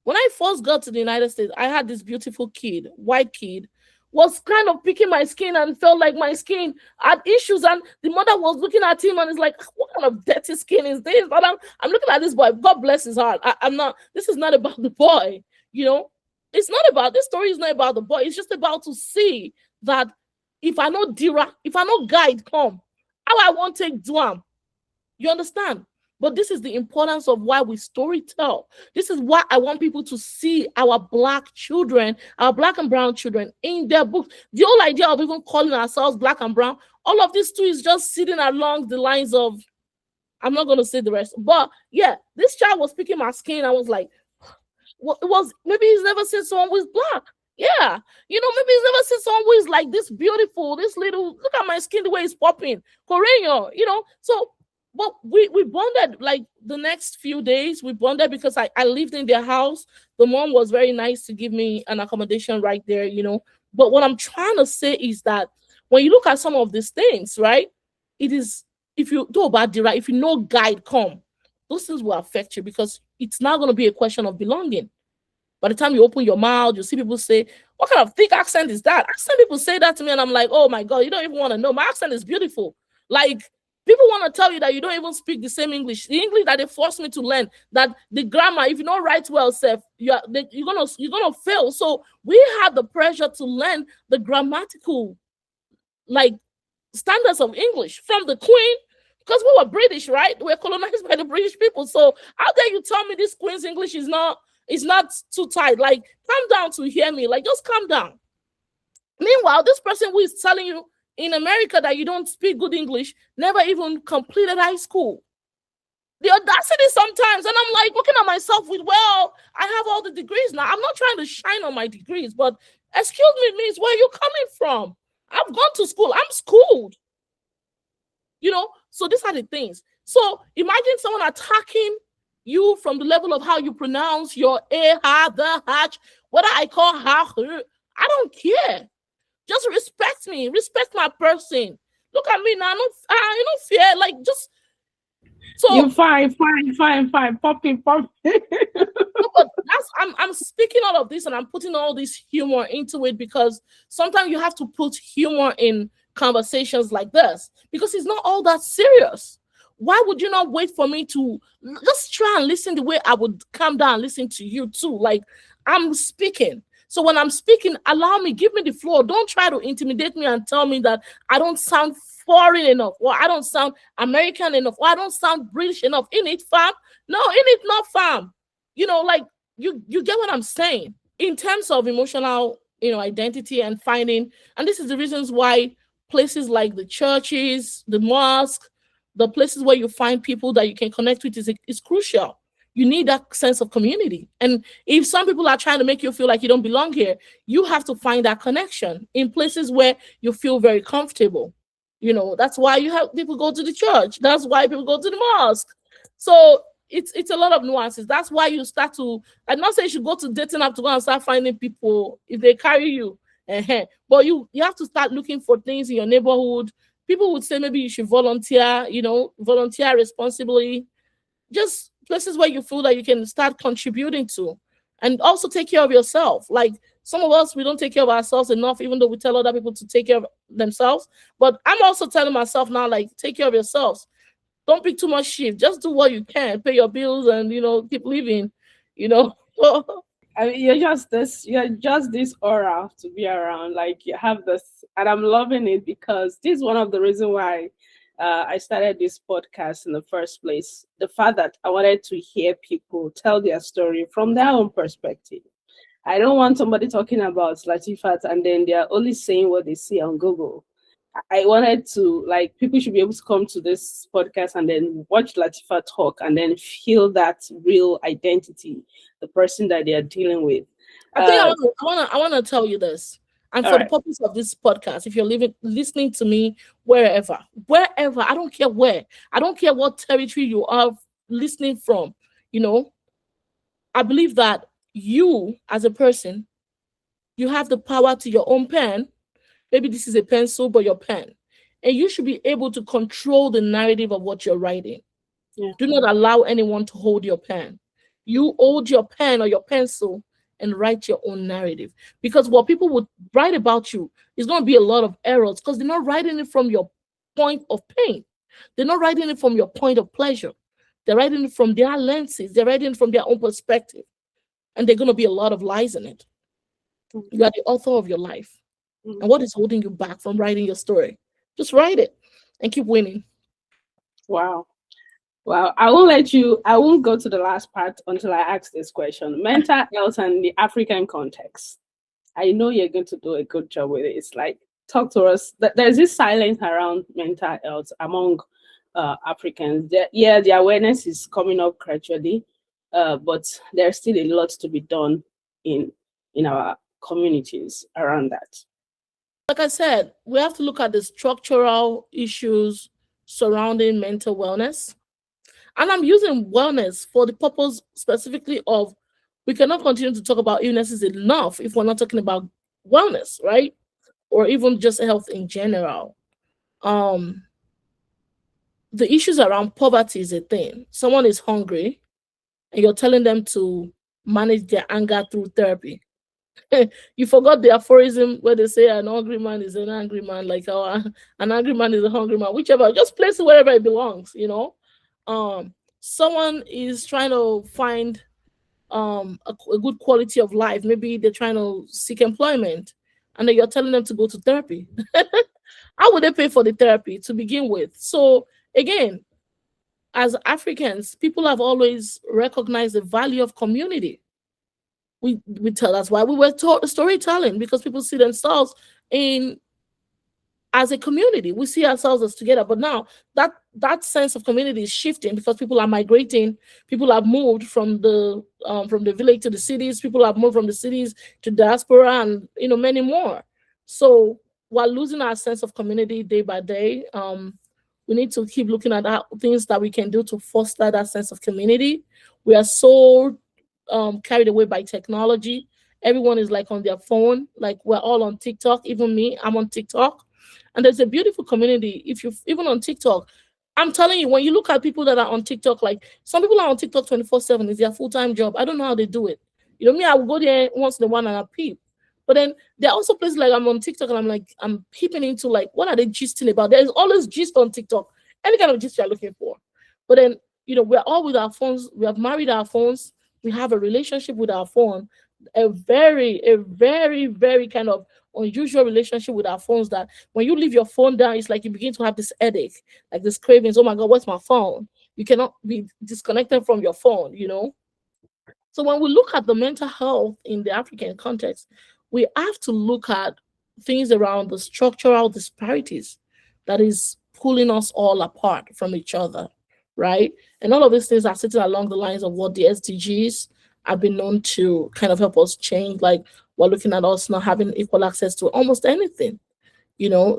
When I first got to the United States, I had this beautiful kid, white kid, was kind of picking my skin and felt like my skin had issues. And the mother was looking at him and is like, what kind of dirty skin is this? But I'm looking at this boy. God bless his heart. This is not about the boy, It's not about, this story is not about the boy. It's just about to see that if I know Dira, if I know guide come, how I won't take Duam. You understand? But this is the importance of why we story tell. This is why I want people to see our black children, our black and brown children in their books. The whole idea of even calling ourselves black and brown, all of this too is just sitting along the lines of, I'm not going to say the rest, but yeah, this child was picking my skin. I was like, well, it was, maybe he's never seen someone who's black. Yeah, maybe he's never seen someone who is like this beautiful, this little, look at my skin, the way it's popping, Korean, so. But we bonded like the next few days. We bonded because I lived in their house. The mom was very nice to give me an accommodation right there, But what I'm trying to say is that when you look at some of these things, right, it is, if you do about the right, if you know guide come, those things will affect you because it's not going to be a question of belonging. By the time you open your mouth, you see people say, what kind of thick accent is that? Accent people say that to me and I'm like, oh my God, you don't even want to know. My accent is beautiful. Like, people want to tell you that you don't even speak the same English. The English that they forced me to learn, that the grammar, if you don't write well, Seth, you're gonna fail. So we had the pressure to learn the grammatical, like, standards of English from the Queen, because we were British, right? We were colonized by the British people. So how dare you tell me this Queen's English is not too tight? Like, calm down to hear me. Like, just calm down. Meanwhile, this person who is telling you in America that you don't speak good English never even completed high school. The audacity sometimes, and I'm like looking at myself with, well, I have all the degrees now. I'm not trying to shine on my degrees, but excuse me, miss, where are you coming from? I've gone to school. I'm schooled. So these are the things. So imagine someone attacking you from the level of how you pronounce your a, ha, the, hatch, whether I call ha, I don't care. Just respect me. Respect my person. Look at me now. I don't fear. Like, just so you're fine. Popping. No, but I'm speaking all of this and I'm putting all this humor into it because sometimes you have to put humor in conversations like this because it's not all that serious. Why would you not wait for me to just try and listen the way I would calm down and listen to you too? Like, I'm speaking. So when I'm speaking, allow me, give me the floor. Don't try to intimidate me and tell me that I don't sound foreign enough, or I don't sound American enough, or I don't sound British enough. In it, fam. No, in it, not fam. Like, you get what I'm saying in terms of emotional, identity and finding. And this is the reasons why places like the churches, the mosque, the places where you find people that you can connect with is crucial. You need that sense of community. And if some people are trying to make you feel like you don't belong here, you have to find that connection in places where you feel very comfortable. That's why you have people go to the church. That's why people go to the mosque. So it's a lot of nuances. That's why you start to, I'm not saying you should go to dating app to go and start finding people if they carry you. But you have to start looking for things in your neighborhood. People would say maybe you should volunteer, volunteer responsibly, just places where you feel that you can start contributing to, and also take care of yourself. Like some of us, we don't take care of ourselves enough, even though we tell other people to take care of themselves. But I'm also telling myself now, like, take care of yourselves. Don't pick too much shift. Just do what you can, pay your bills, and keep living. You know. I mean, you're just this aura to be around. Like you have this, and I'm loving it because this is one of the reasons why I started this podcast in the first place. The fact that I wanted to hear people tell their story from their own perspective. I don't want somebody talking about Lateefat and then they're only saying what they see on Google. I wanted to, like, people should be able to come to this podcast and then watch Latifa talk and then feel that real identity, the person that they are dealing with. I think I want to tell you this, and All for the right. purpose of this podcast, if you're listening to me wherever, I don't care where, I don't care what territory you are listening from, you know, I believe that you as a person, you have the power to your own pen. Maybe this is a pencil, but your pen, and you should be able to control the narrative of what you're writing. Yeah. Do not allow anyone to hold your pen. You hold your pen or your pencil and write your own narrative. Because what people would write about you is going to be a lot of errors because they're not writing it from your point of pain. They're not writing it from your point of pleasure. They're writing it from their lenses. They're writing it from their own perspective. And there're going to be a lot of lies in it. You are the author of your life. And what is holding you back from writing your story? Just write it and keep winning. Wow. Well, I won't go to the last part until I ask this question. Mental health and the African context. I know you're going to do a good job with it. It's like, talk to us. There's this silence around mental health among Africans. Yeah, the awareness is coming up gradually, but there's still a lot to be done in our communities around that. Like I said, we have to look at the structural issues surrounding mental wellness. And I'm using wellness for the purpose specifically of, we cannot continue to talk about illnesses enough if we're not talking about wellness, right? Or even just health in general. Um, the issues around poverty is a thing. Someone is hungry and you're telling them to manage their anger through therapy. You forgot the aphorism where they say an hungry man is an angry man, like an angry man is a hungry man, whichever, just place it wherever it belongs. Someone is trying to find a good quality of life. Maybe they're trying to seek employment and then you're telling them to go to therapy. How would they pay for the therapy to begin with? So again, as Africans, people have always recognized the value of community. We tell, that's why we were taught storytelling, because people see themselves in as a community. We see ourselves as together. But now that sense of community is shifting because people are migrating. People have moved from the village to the cities. People have moved from the cities to diaspora, and many more. So while losing our sense of community day by day, we need to keep looking at things that we can do to foster that sense of community. We are so carried away by technology. Everyone is like on their phone. Like, we're all on TikTok. Even me, I'm on TikTok. And there's a beautiful community. If you even on TikTok, I'm telling you, when you look at people that are on TikTok, like some people are on TikTok 24/7, it's their full-time job. I don't know how they do it. Me, I will go there once in a while and I peep. But then there are also places like I'm on TikTok and I'm peeping into, like, what are they gisting about? There's always gist on TikTok. Any kind of gist you're looking for. But then, we're all with our phones. We have married our phones. We have a relationship with our phone. A very, very kind of unusual relationship with our phones, that when you leave your phone down, it's like you begin to have this headache, like this cravings. Oh my God, where's my phone? You cannot be disconnected from your phone. So when we look at the mental health in the African context, we have to look at things around the structural disparities that is pulling us all apart from each other, right? And all of these things are sitting along the lines of what the SDGs have been known to kind of help us change. Like, we're looking at us not having equal access to almost anything.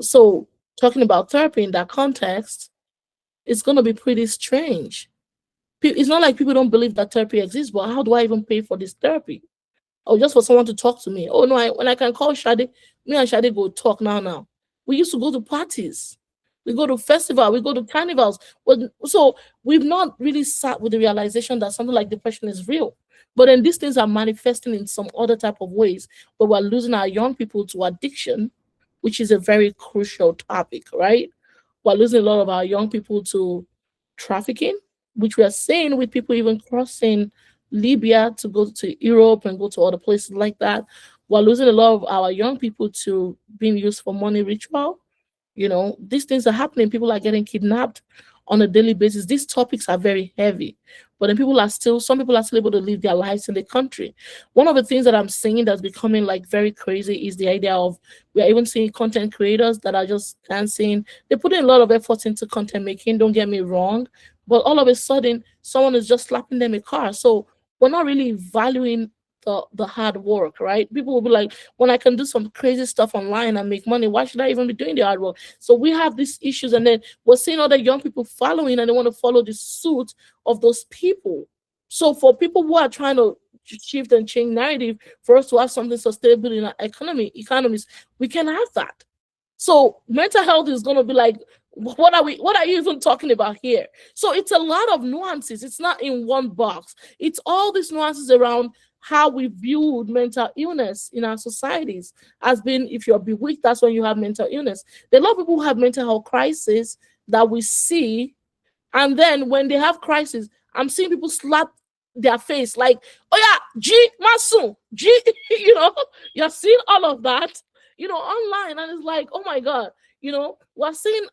So talking about therapy in that context is going to be pretty strange. It's not like people don't believe that therapy exists, but how do I even pay for this therapy? Or just for someone to talk to me. Oh no, when I can call Shade, me and Shade go talk now. Now we used to go to parties, we go to festival, we go to carnivals. So we've not really sat with the realization that something like depression is real. But then these things are manifesting in some other type of ways, where we're losing our young people to addiction, which is a very crucial topic, right? We're losing a lot of our young people to trafficking, which we are seeing with people even crossing Libya to go to Europe and go to other places like that. We're losing a lot of our young people to being used for money ritual. These things are happening. People are getting kidnapped on a daily basis. These topics are very heavy, but then some people are still able to live their lives in the country. One of the things that I'm seeing that's becoming like very crazy is the idea of, we are even seeing content creators that are just dancing. They're putting a lot of effort into content making, don't get me wrong, but all of a sudden someone is just slapping them a car. So we're not really valuing the hard work, right? People will be like, when I can do some crazy stuff online and make money, why should I even be doing the hard work? So we have these issues, and then we're seeing other young people following, and they want to follow the suit of those people. So for people who are trying to shift and change narrative, for us to have something sustainable in our economies, we can have that. So mental health is going to be like, what are you even talking about here? So it's a lot of nuances. It's not in one box. It's all these nuances around how we viewed mental illness in our societies as being, if you're bewitched, that's when you have mental illness. There are a lot of people who have mental health crisis that we see, and then when they have crisis, I'm seeing people slap their face like, oh yeah, G Masu, G, you're seeing all of that, online, and it's like, oh my God,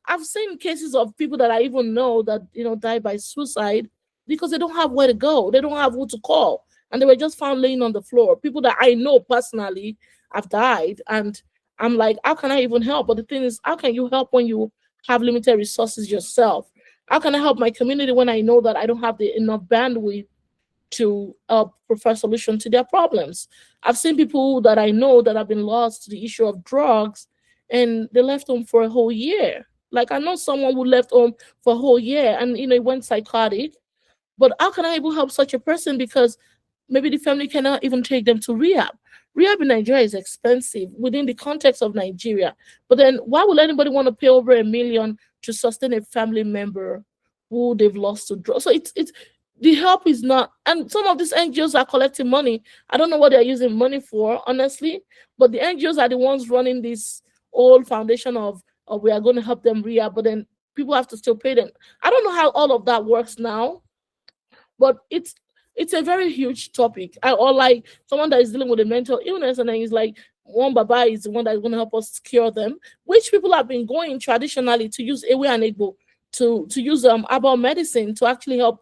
I've seen cases of people that I even know that, died by suicide because they don't have where to go, they don't have who to call, and they were just found laying on the floor. People that I know personally have died, and I'm like, how can I even help? But the thing is, how can you help when you have limited resources yourself? How can I help my community when I know that I don't have the enough bandwidth to provide solution to their problems? I've seen people that I know that have been lost to the issue of drugs, and they left home for a whole year. Like, I know someone who left home for a whole year, and he went psychotic. But how can I even help such a person? Because maybe the family cannot even take them to rehab. Rehab in Nigeria is expensive within the context of Nigeria. But then why would anybody want to pay over 1 million to sustain a family member who they've lost to drugs? So it's the help is not, and some of these NGOs are collecting money. I don't know what they're using money for, honestly, but the NGOs are the ones running this old foundation of we are going to help them rehab, but then people have to still pay them. I don't know how all of that works now, but it's a very huge topic. Or like someone that is dealing with a mental illness, and then he's like, one baba is the one that's going to help us cure them, which people have been going traditionally to use Ewe and Igbo, to use herbal medicine to actually help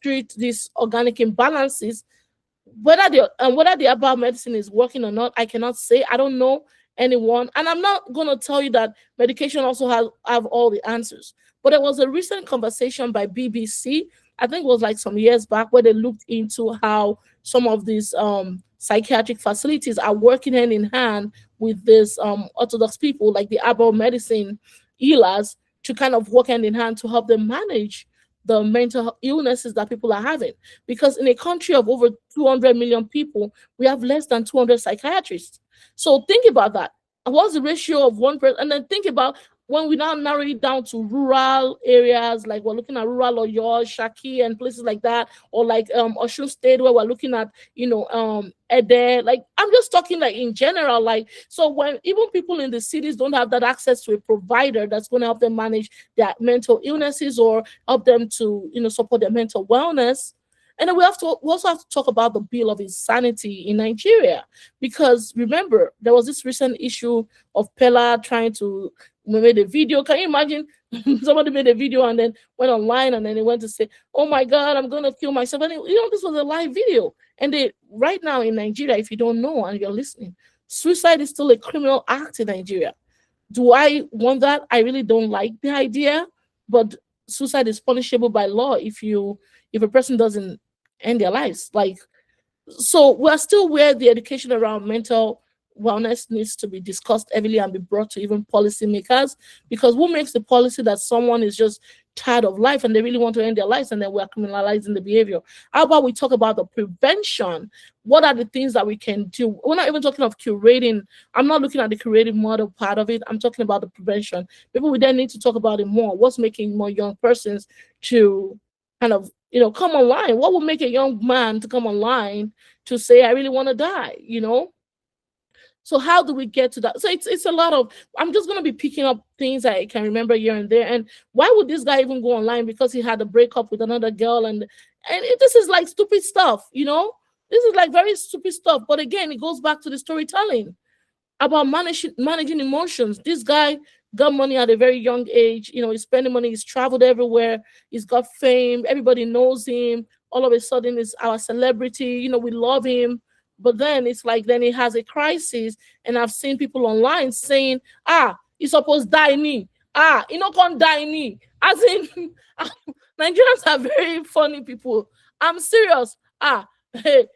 treat these organic imbalances. Whether the herbal medicine is working or not, I cannot say. I don't know anyone, and I'm not going to tell you that medication also have all the answers. But there was a recent conversation by BBC, I think it was like some years back, where they looked into how some of these psychiatric facilities are working hand in hand with this orthodox people, like the herbal medicine healers, to kind of work hand in hand to help them manage the mental illnesses that people are having. Because in a country of over 200 million people, we have less than 200 psychiatrists. So think about that. What's the ratio of one person? And then think about when we now narrow it down to rural areas, like we're looking at rural Oyo, Shaki, and places like that, or like Osun State, where we're looking at, Ede. Like, I'm just talking like in general, like, so when even people in the cities don't have that access to a provider that's going to help them manage their mental illnesses or help them to, support their mental wellness. And then we also have to talk about the bill of insanity in Nigeria, because remember, there was this recent issue of Pella trying to make a video. Can you imagine? Somebody made a video and then went online, and then they went to say, oh my God, I'm going to kill myself. And this was a live video. And right now in Nigeria, if you don't know and you're listening, suicide is still a criminal act in Nigeria. Do I want that? I really don't like the idea, but suicide is punishable by law if a person doesn't end their lives. Like, so we're still where the education around mental wellness needs to be discussed heavily and be brought to even policymakers, because who makes the policy that someone is just tired of life and they really want to end their lives, and then we're criminalizing the behavior. How about we talk about the prevention? What are the things that we can do? We're not even talking of curating. I'm not looking at the creative model part of it. I'm talking about the prevention. Maybe we then need to talk about it more. What's making more young persons to kind of, come online? What would make a young man to come online to say, I really want to die, So how do we get to that? So it's a lot of, I'm just gonna be picking up things I can remember here and there. And why would this guy even go online? Because he had a breakup with another girl, this is like stupid stuff. This is like very stupid stuff. But again, it goes back to the storytelling about managing emotions. This guy got money at a very young age. He's spending money. He's traveled everywhere. He's got fame. Everybody knows him. All of a sudden, he's our celebrity. We love him. But then it's like then he has a crisis, and I've seen people online saying, "He supposed die me. He not gonna die me." As in, Nigerians are very funny people. I'm serious. Hey,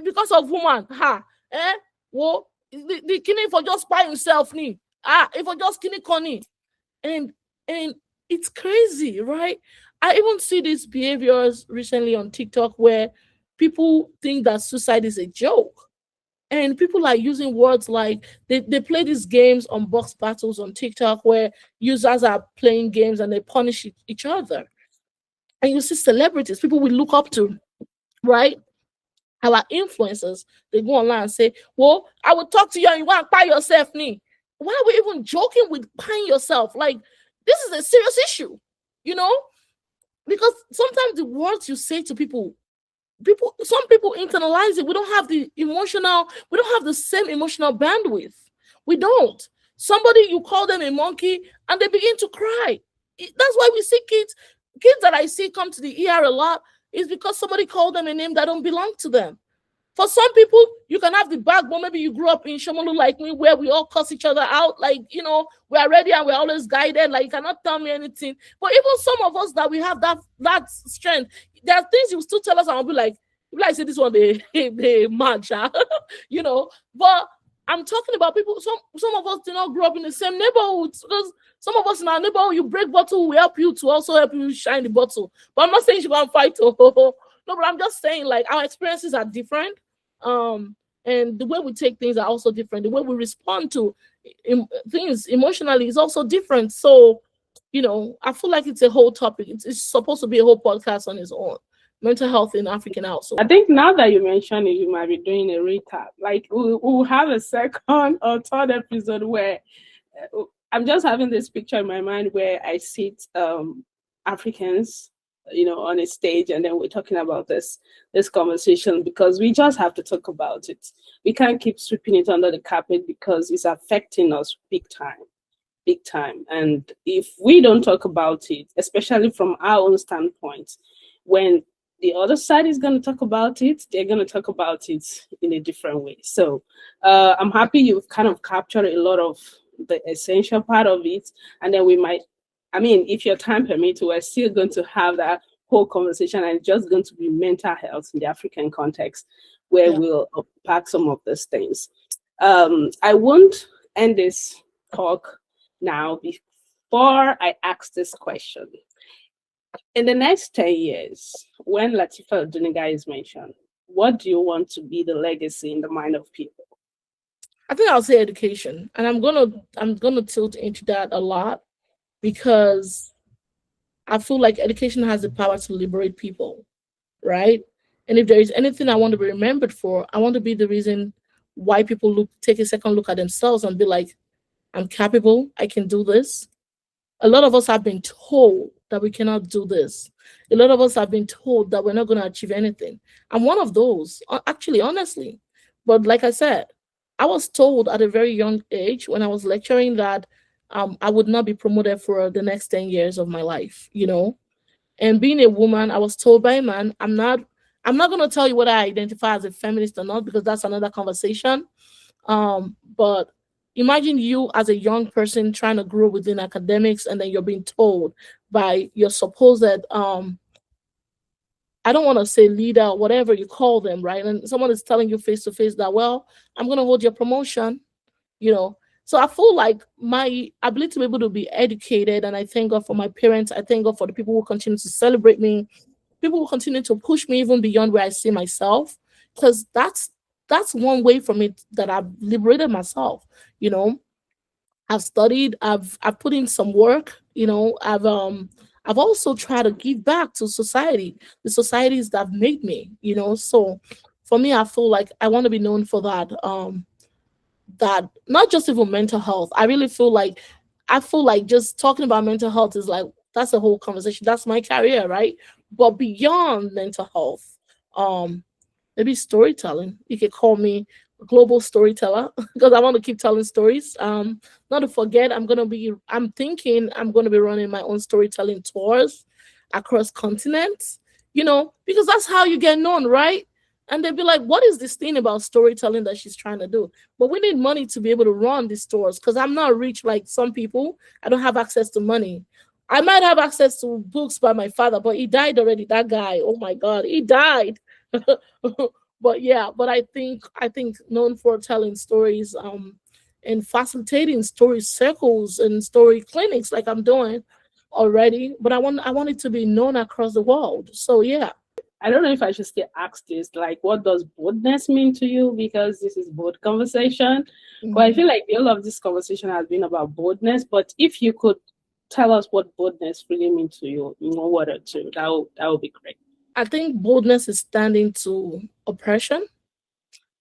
because of woman. Well, the kidney for just by himself ni. If for just kidney conny. And it's crazy, right? I even see these behaviors recently on TikTok where people think that suicide is a joke. And people are using words like they play these games on box battles on TikTok where users are playing games and they punish each other. And you see celebrities, people we look up to, right? Our influencers, they go online and say, well, I will talk to you and you want to buy yourself, me. Why are we even joking with buying yourself? Like, this is a serious issue, you know? Because sometimes the words you say to people, some people internalize it. We don't have we don't have the same emotional bandwidth. We don't. Somebody, you call them a monkey and they begin to cry. That's why we see kids that I see come to the ER a lot is because somebody called them a name that don't belong to them. For some people, you can have the backbone. Maybe you grew up in Shomolu like me, where we all cuss each other out. Like, we are ready and we're always guided. Like, you cannot tell me anything. But even some of us that we have that strength, there are things you still tell us and I'll be like, say this one, they match, But I'm talking about people, some of us did not grow up in the same neighborhoods. Because some of us in our neighborhood, you break bottle, we help you to also help you shine the bottle. But I'm not saying you go and fight. No, but I'm just saying, like, our experiences are different. And the way we take things are also different. The way we respond to things emotionally is also different. So, I feel like it's a whole topic. It's supposed to be a whole podcast on its own. Mental health in African household. I think now that you mention it, you might be doing a recap. Like we'll have a second or third episode where I'm just having this picture in my mind where I sit Africans, on a stage, and then we're talking about this conversation because we just have to talk about it. We can't keep sweeping it under the carpet because it's affecting us big time. And if we don't talk about it, especially from our own standpoint, when the other side is going to talk about it, they're going to talk about it in a different way. So I'm happy you've kind of captured a lot of the essential part of it. And then we might, if your time permits, we're still going to have that whole conversation, and it's just going to be mental health in the African context where we'll unpack some of those things. I won't end this talk now before I ask this question. In the next 10 years, when Lateefat Odunuga is mentioned, what do you want to be the legacy in the mind of people? I think I'll say education, and I'm gonna tilt into that a lot because I feel like education has the power to liberate people, right? And if there is anything I want to be remembered for, I want to be the reason why people take a second look at themselves and be like, I'm capable, I can do this. A lot of us have been told that we cannot do this. A lot of us have been told that we're not going to achieve anything. I'm one of those, actually, honestly. But like I said, I was told at a very young age when I was lecturing that I would not be promoted for the next 10 years of my life, And being a woman, I was told by a man, I'm not going to tell you whether I identify as a feminist or not, because that's another conversation. But imagine you as a young person trying to grow within academics, and then you're being told by your supposed I don't want to say leader or whatever you call them, right? And someone is telling you face to face that, well, I'm going to hold your promotion, So I feel like my ability to be able to be educated, and I thank God for my parents. I thank God for the people who continue to celebrate me, people who continue to push me even beyond where I see myself, because that's one way from it that I've liberated myself. You know, I've studied, I've put in some work, I've also tried to give back to society, the societies that have made me, So for me, I feel like I want to be known for that. That not just even mental health. I feel like just talking about mental health is like that's a whole conversation. That's my career, right? But beyond mental health, um, maybe storytelling. You could call me a global storyteller because I want to keep telling stories. Not to forget, I'm thinking I'm gonna be running my own storytelling tours across continents, because that's how you get known, right? And they'd be like, what is this thing about storytelling that she's trying to do? But we need money to be able to run these stores because I'm not rich like some people. I don't have access to money. I might have access to books by my father, but he died already. That guy, oh my God, he died. But yeah, but I think known for telling stories, and facilitating story circles and story clinics like I'm doing already. But I want it to be known across the world. So yeah. I don't know if I should still ask this, like, what does boldness mean to you? Because this is bold conversation. But I Mhm. feel like all of this conversation has been about boldness. But if you could tell us what boldness really means to you in one word or two, that would be great. I think boldness is standing to oppression,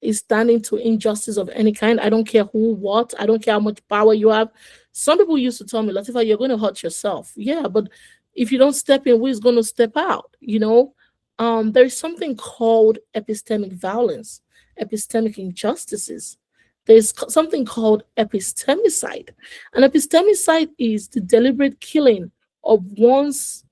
is standing to injustice of any kind. I don't care who, what, I don't care how much power you have. Some people used to tell me, Latifa, you're going to hurt yourself. Yeah, but if you don't step in, who's going to step out? There's something called epistemic violence, epistemic injustices. There's something called epistemicide. And epistemicide is the deliberate killing of one's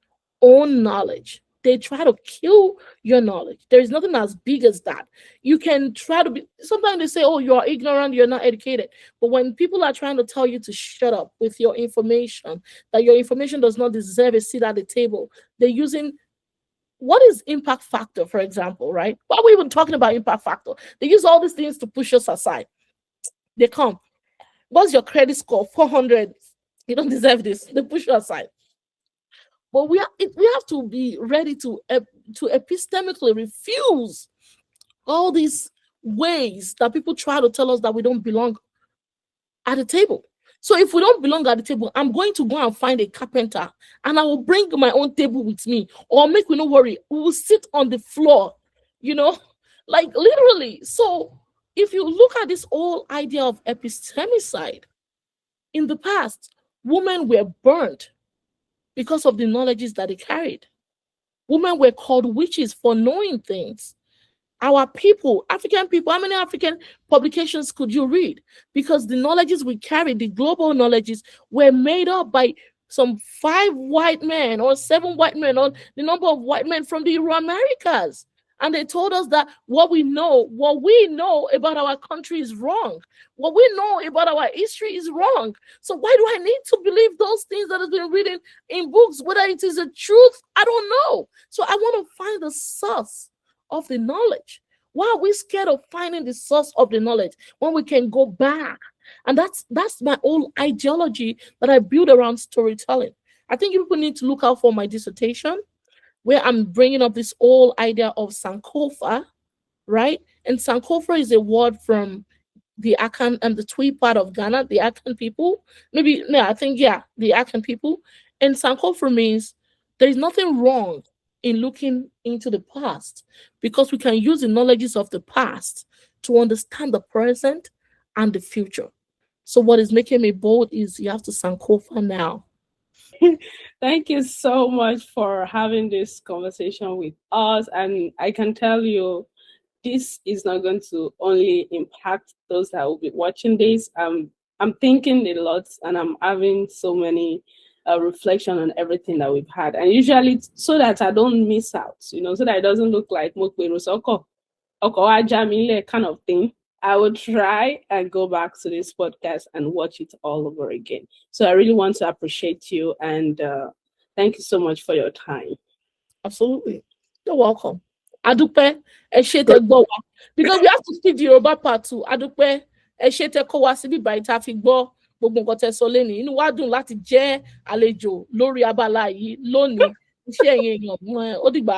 own knowledge. They try to kill your knowledge. There is nothing as big as that. You can try to be, sometimes they say, oh, you're ignorant, you're not educated. But when people are trying to tell you to shut up with your information, that your information does not deserve a seat at the table, they're using what is impact factor, for example, right? Why are we even talking about impact factor? They use all these things to push us aside. They come. What's your credit score? 400. You don't deserve this. They push you aside. But we have to be ready to epistemically refuse all these ways that people try to tell us that we don't belong at the table. So if we don't belong at the table, I'm going to go and find a carpenter and I will bring my own table with me. Or make we no worry, we will sit on the floor, you know, like literally. So if you look at this whole idea of epistemicide, in the past, women were burnt because of the knowledges that they carried. Women were called witches for knowing things. Our people, African people, how many African publications could you read? Because the knowledges we carry, the global knowledges, were made up by some 5 white men or 7 white men or the number of white men from the Euro Americas. And they told us that what we know about our country is wrong. What we know about our history is wrong. So why do I need to believe those things that has been written in books? Whether it is a truth, I don't know. So I want to find the source of the knowledge. Why are we scared of finding the source of the knowledge when we can go back? And that's my whole ideology that I build around storytelling. I think people need to look out for my dissertation where I'm bringing up this whole idea of Sankofa, right? And Sankofa is a word from the Akan and the Twi part of Ghana, the Akan people. Maybe, no, I think, yeah, the Akan people. And Sankofa means there is nothing wrong in looking into the past because we can use the knowledges of the past to understand the present and the future. So, what is making me bold is you have to Sankofa now. Thank you so much for having this conversation with us. And I can tell you, this is not going to only impact those that will be watching this. I'm thinking a lot, and I'm having so many reflection on everything that we've had. And usually, so that I don't miss out, so that it doesn't look like Mokwe Soko Ajamile kind of thing. I would try and go back to this podcast and watch it all over again. So I really want to appreciate you and thank you so much for your time. Absolutely. You're welcome. Adupe, Eshe Tegbowa. Because we have to speak the Yoruba part too. Adupe, ẹ ṣé tẹ́ kó wá síbí báyìí tá fi gbọ́ gbogbo nǹkan tẹ́ sọ lénìí. Inú wa dùn láti jẹ́ àlejò lórí abala yìí lónìí. Iṣẹ́ ẹ̀yin èèyàn ó dìgbà.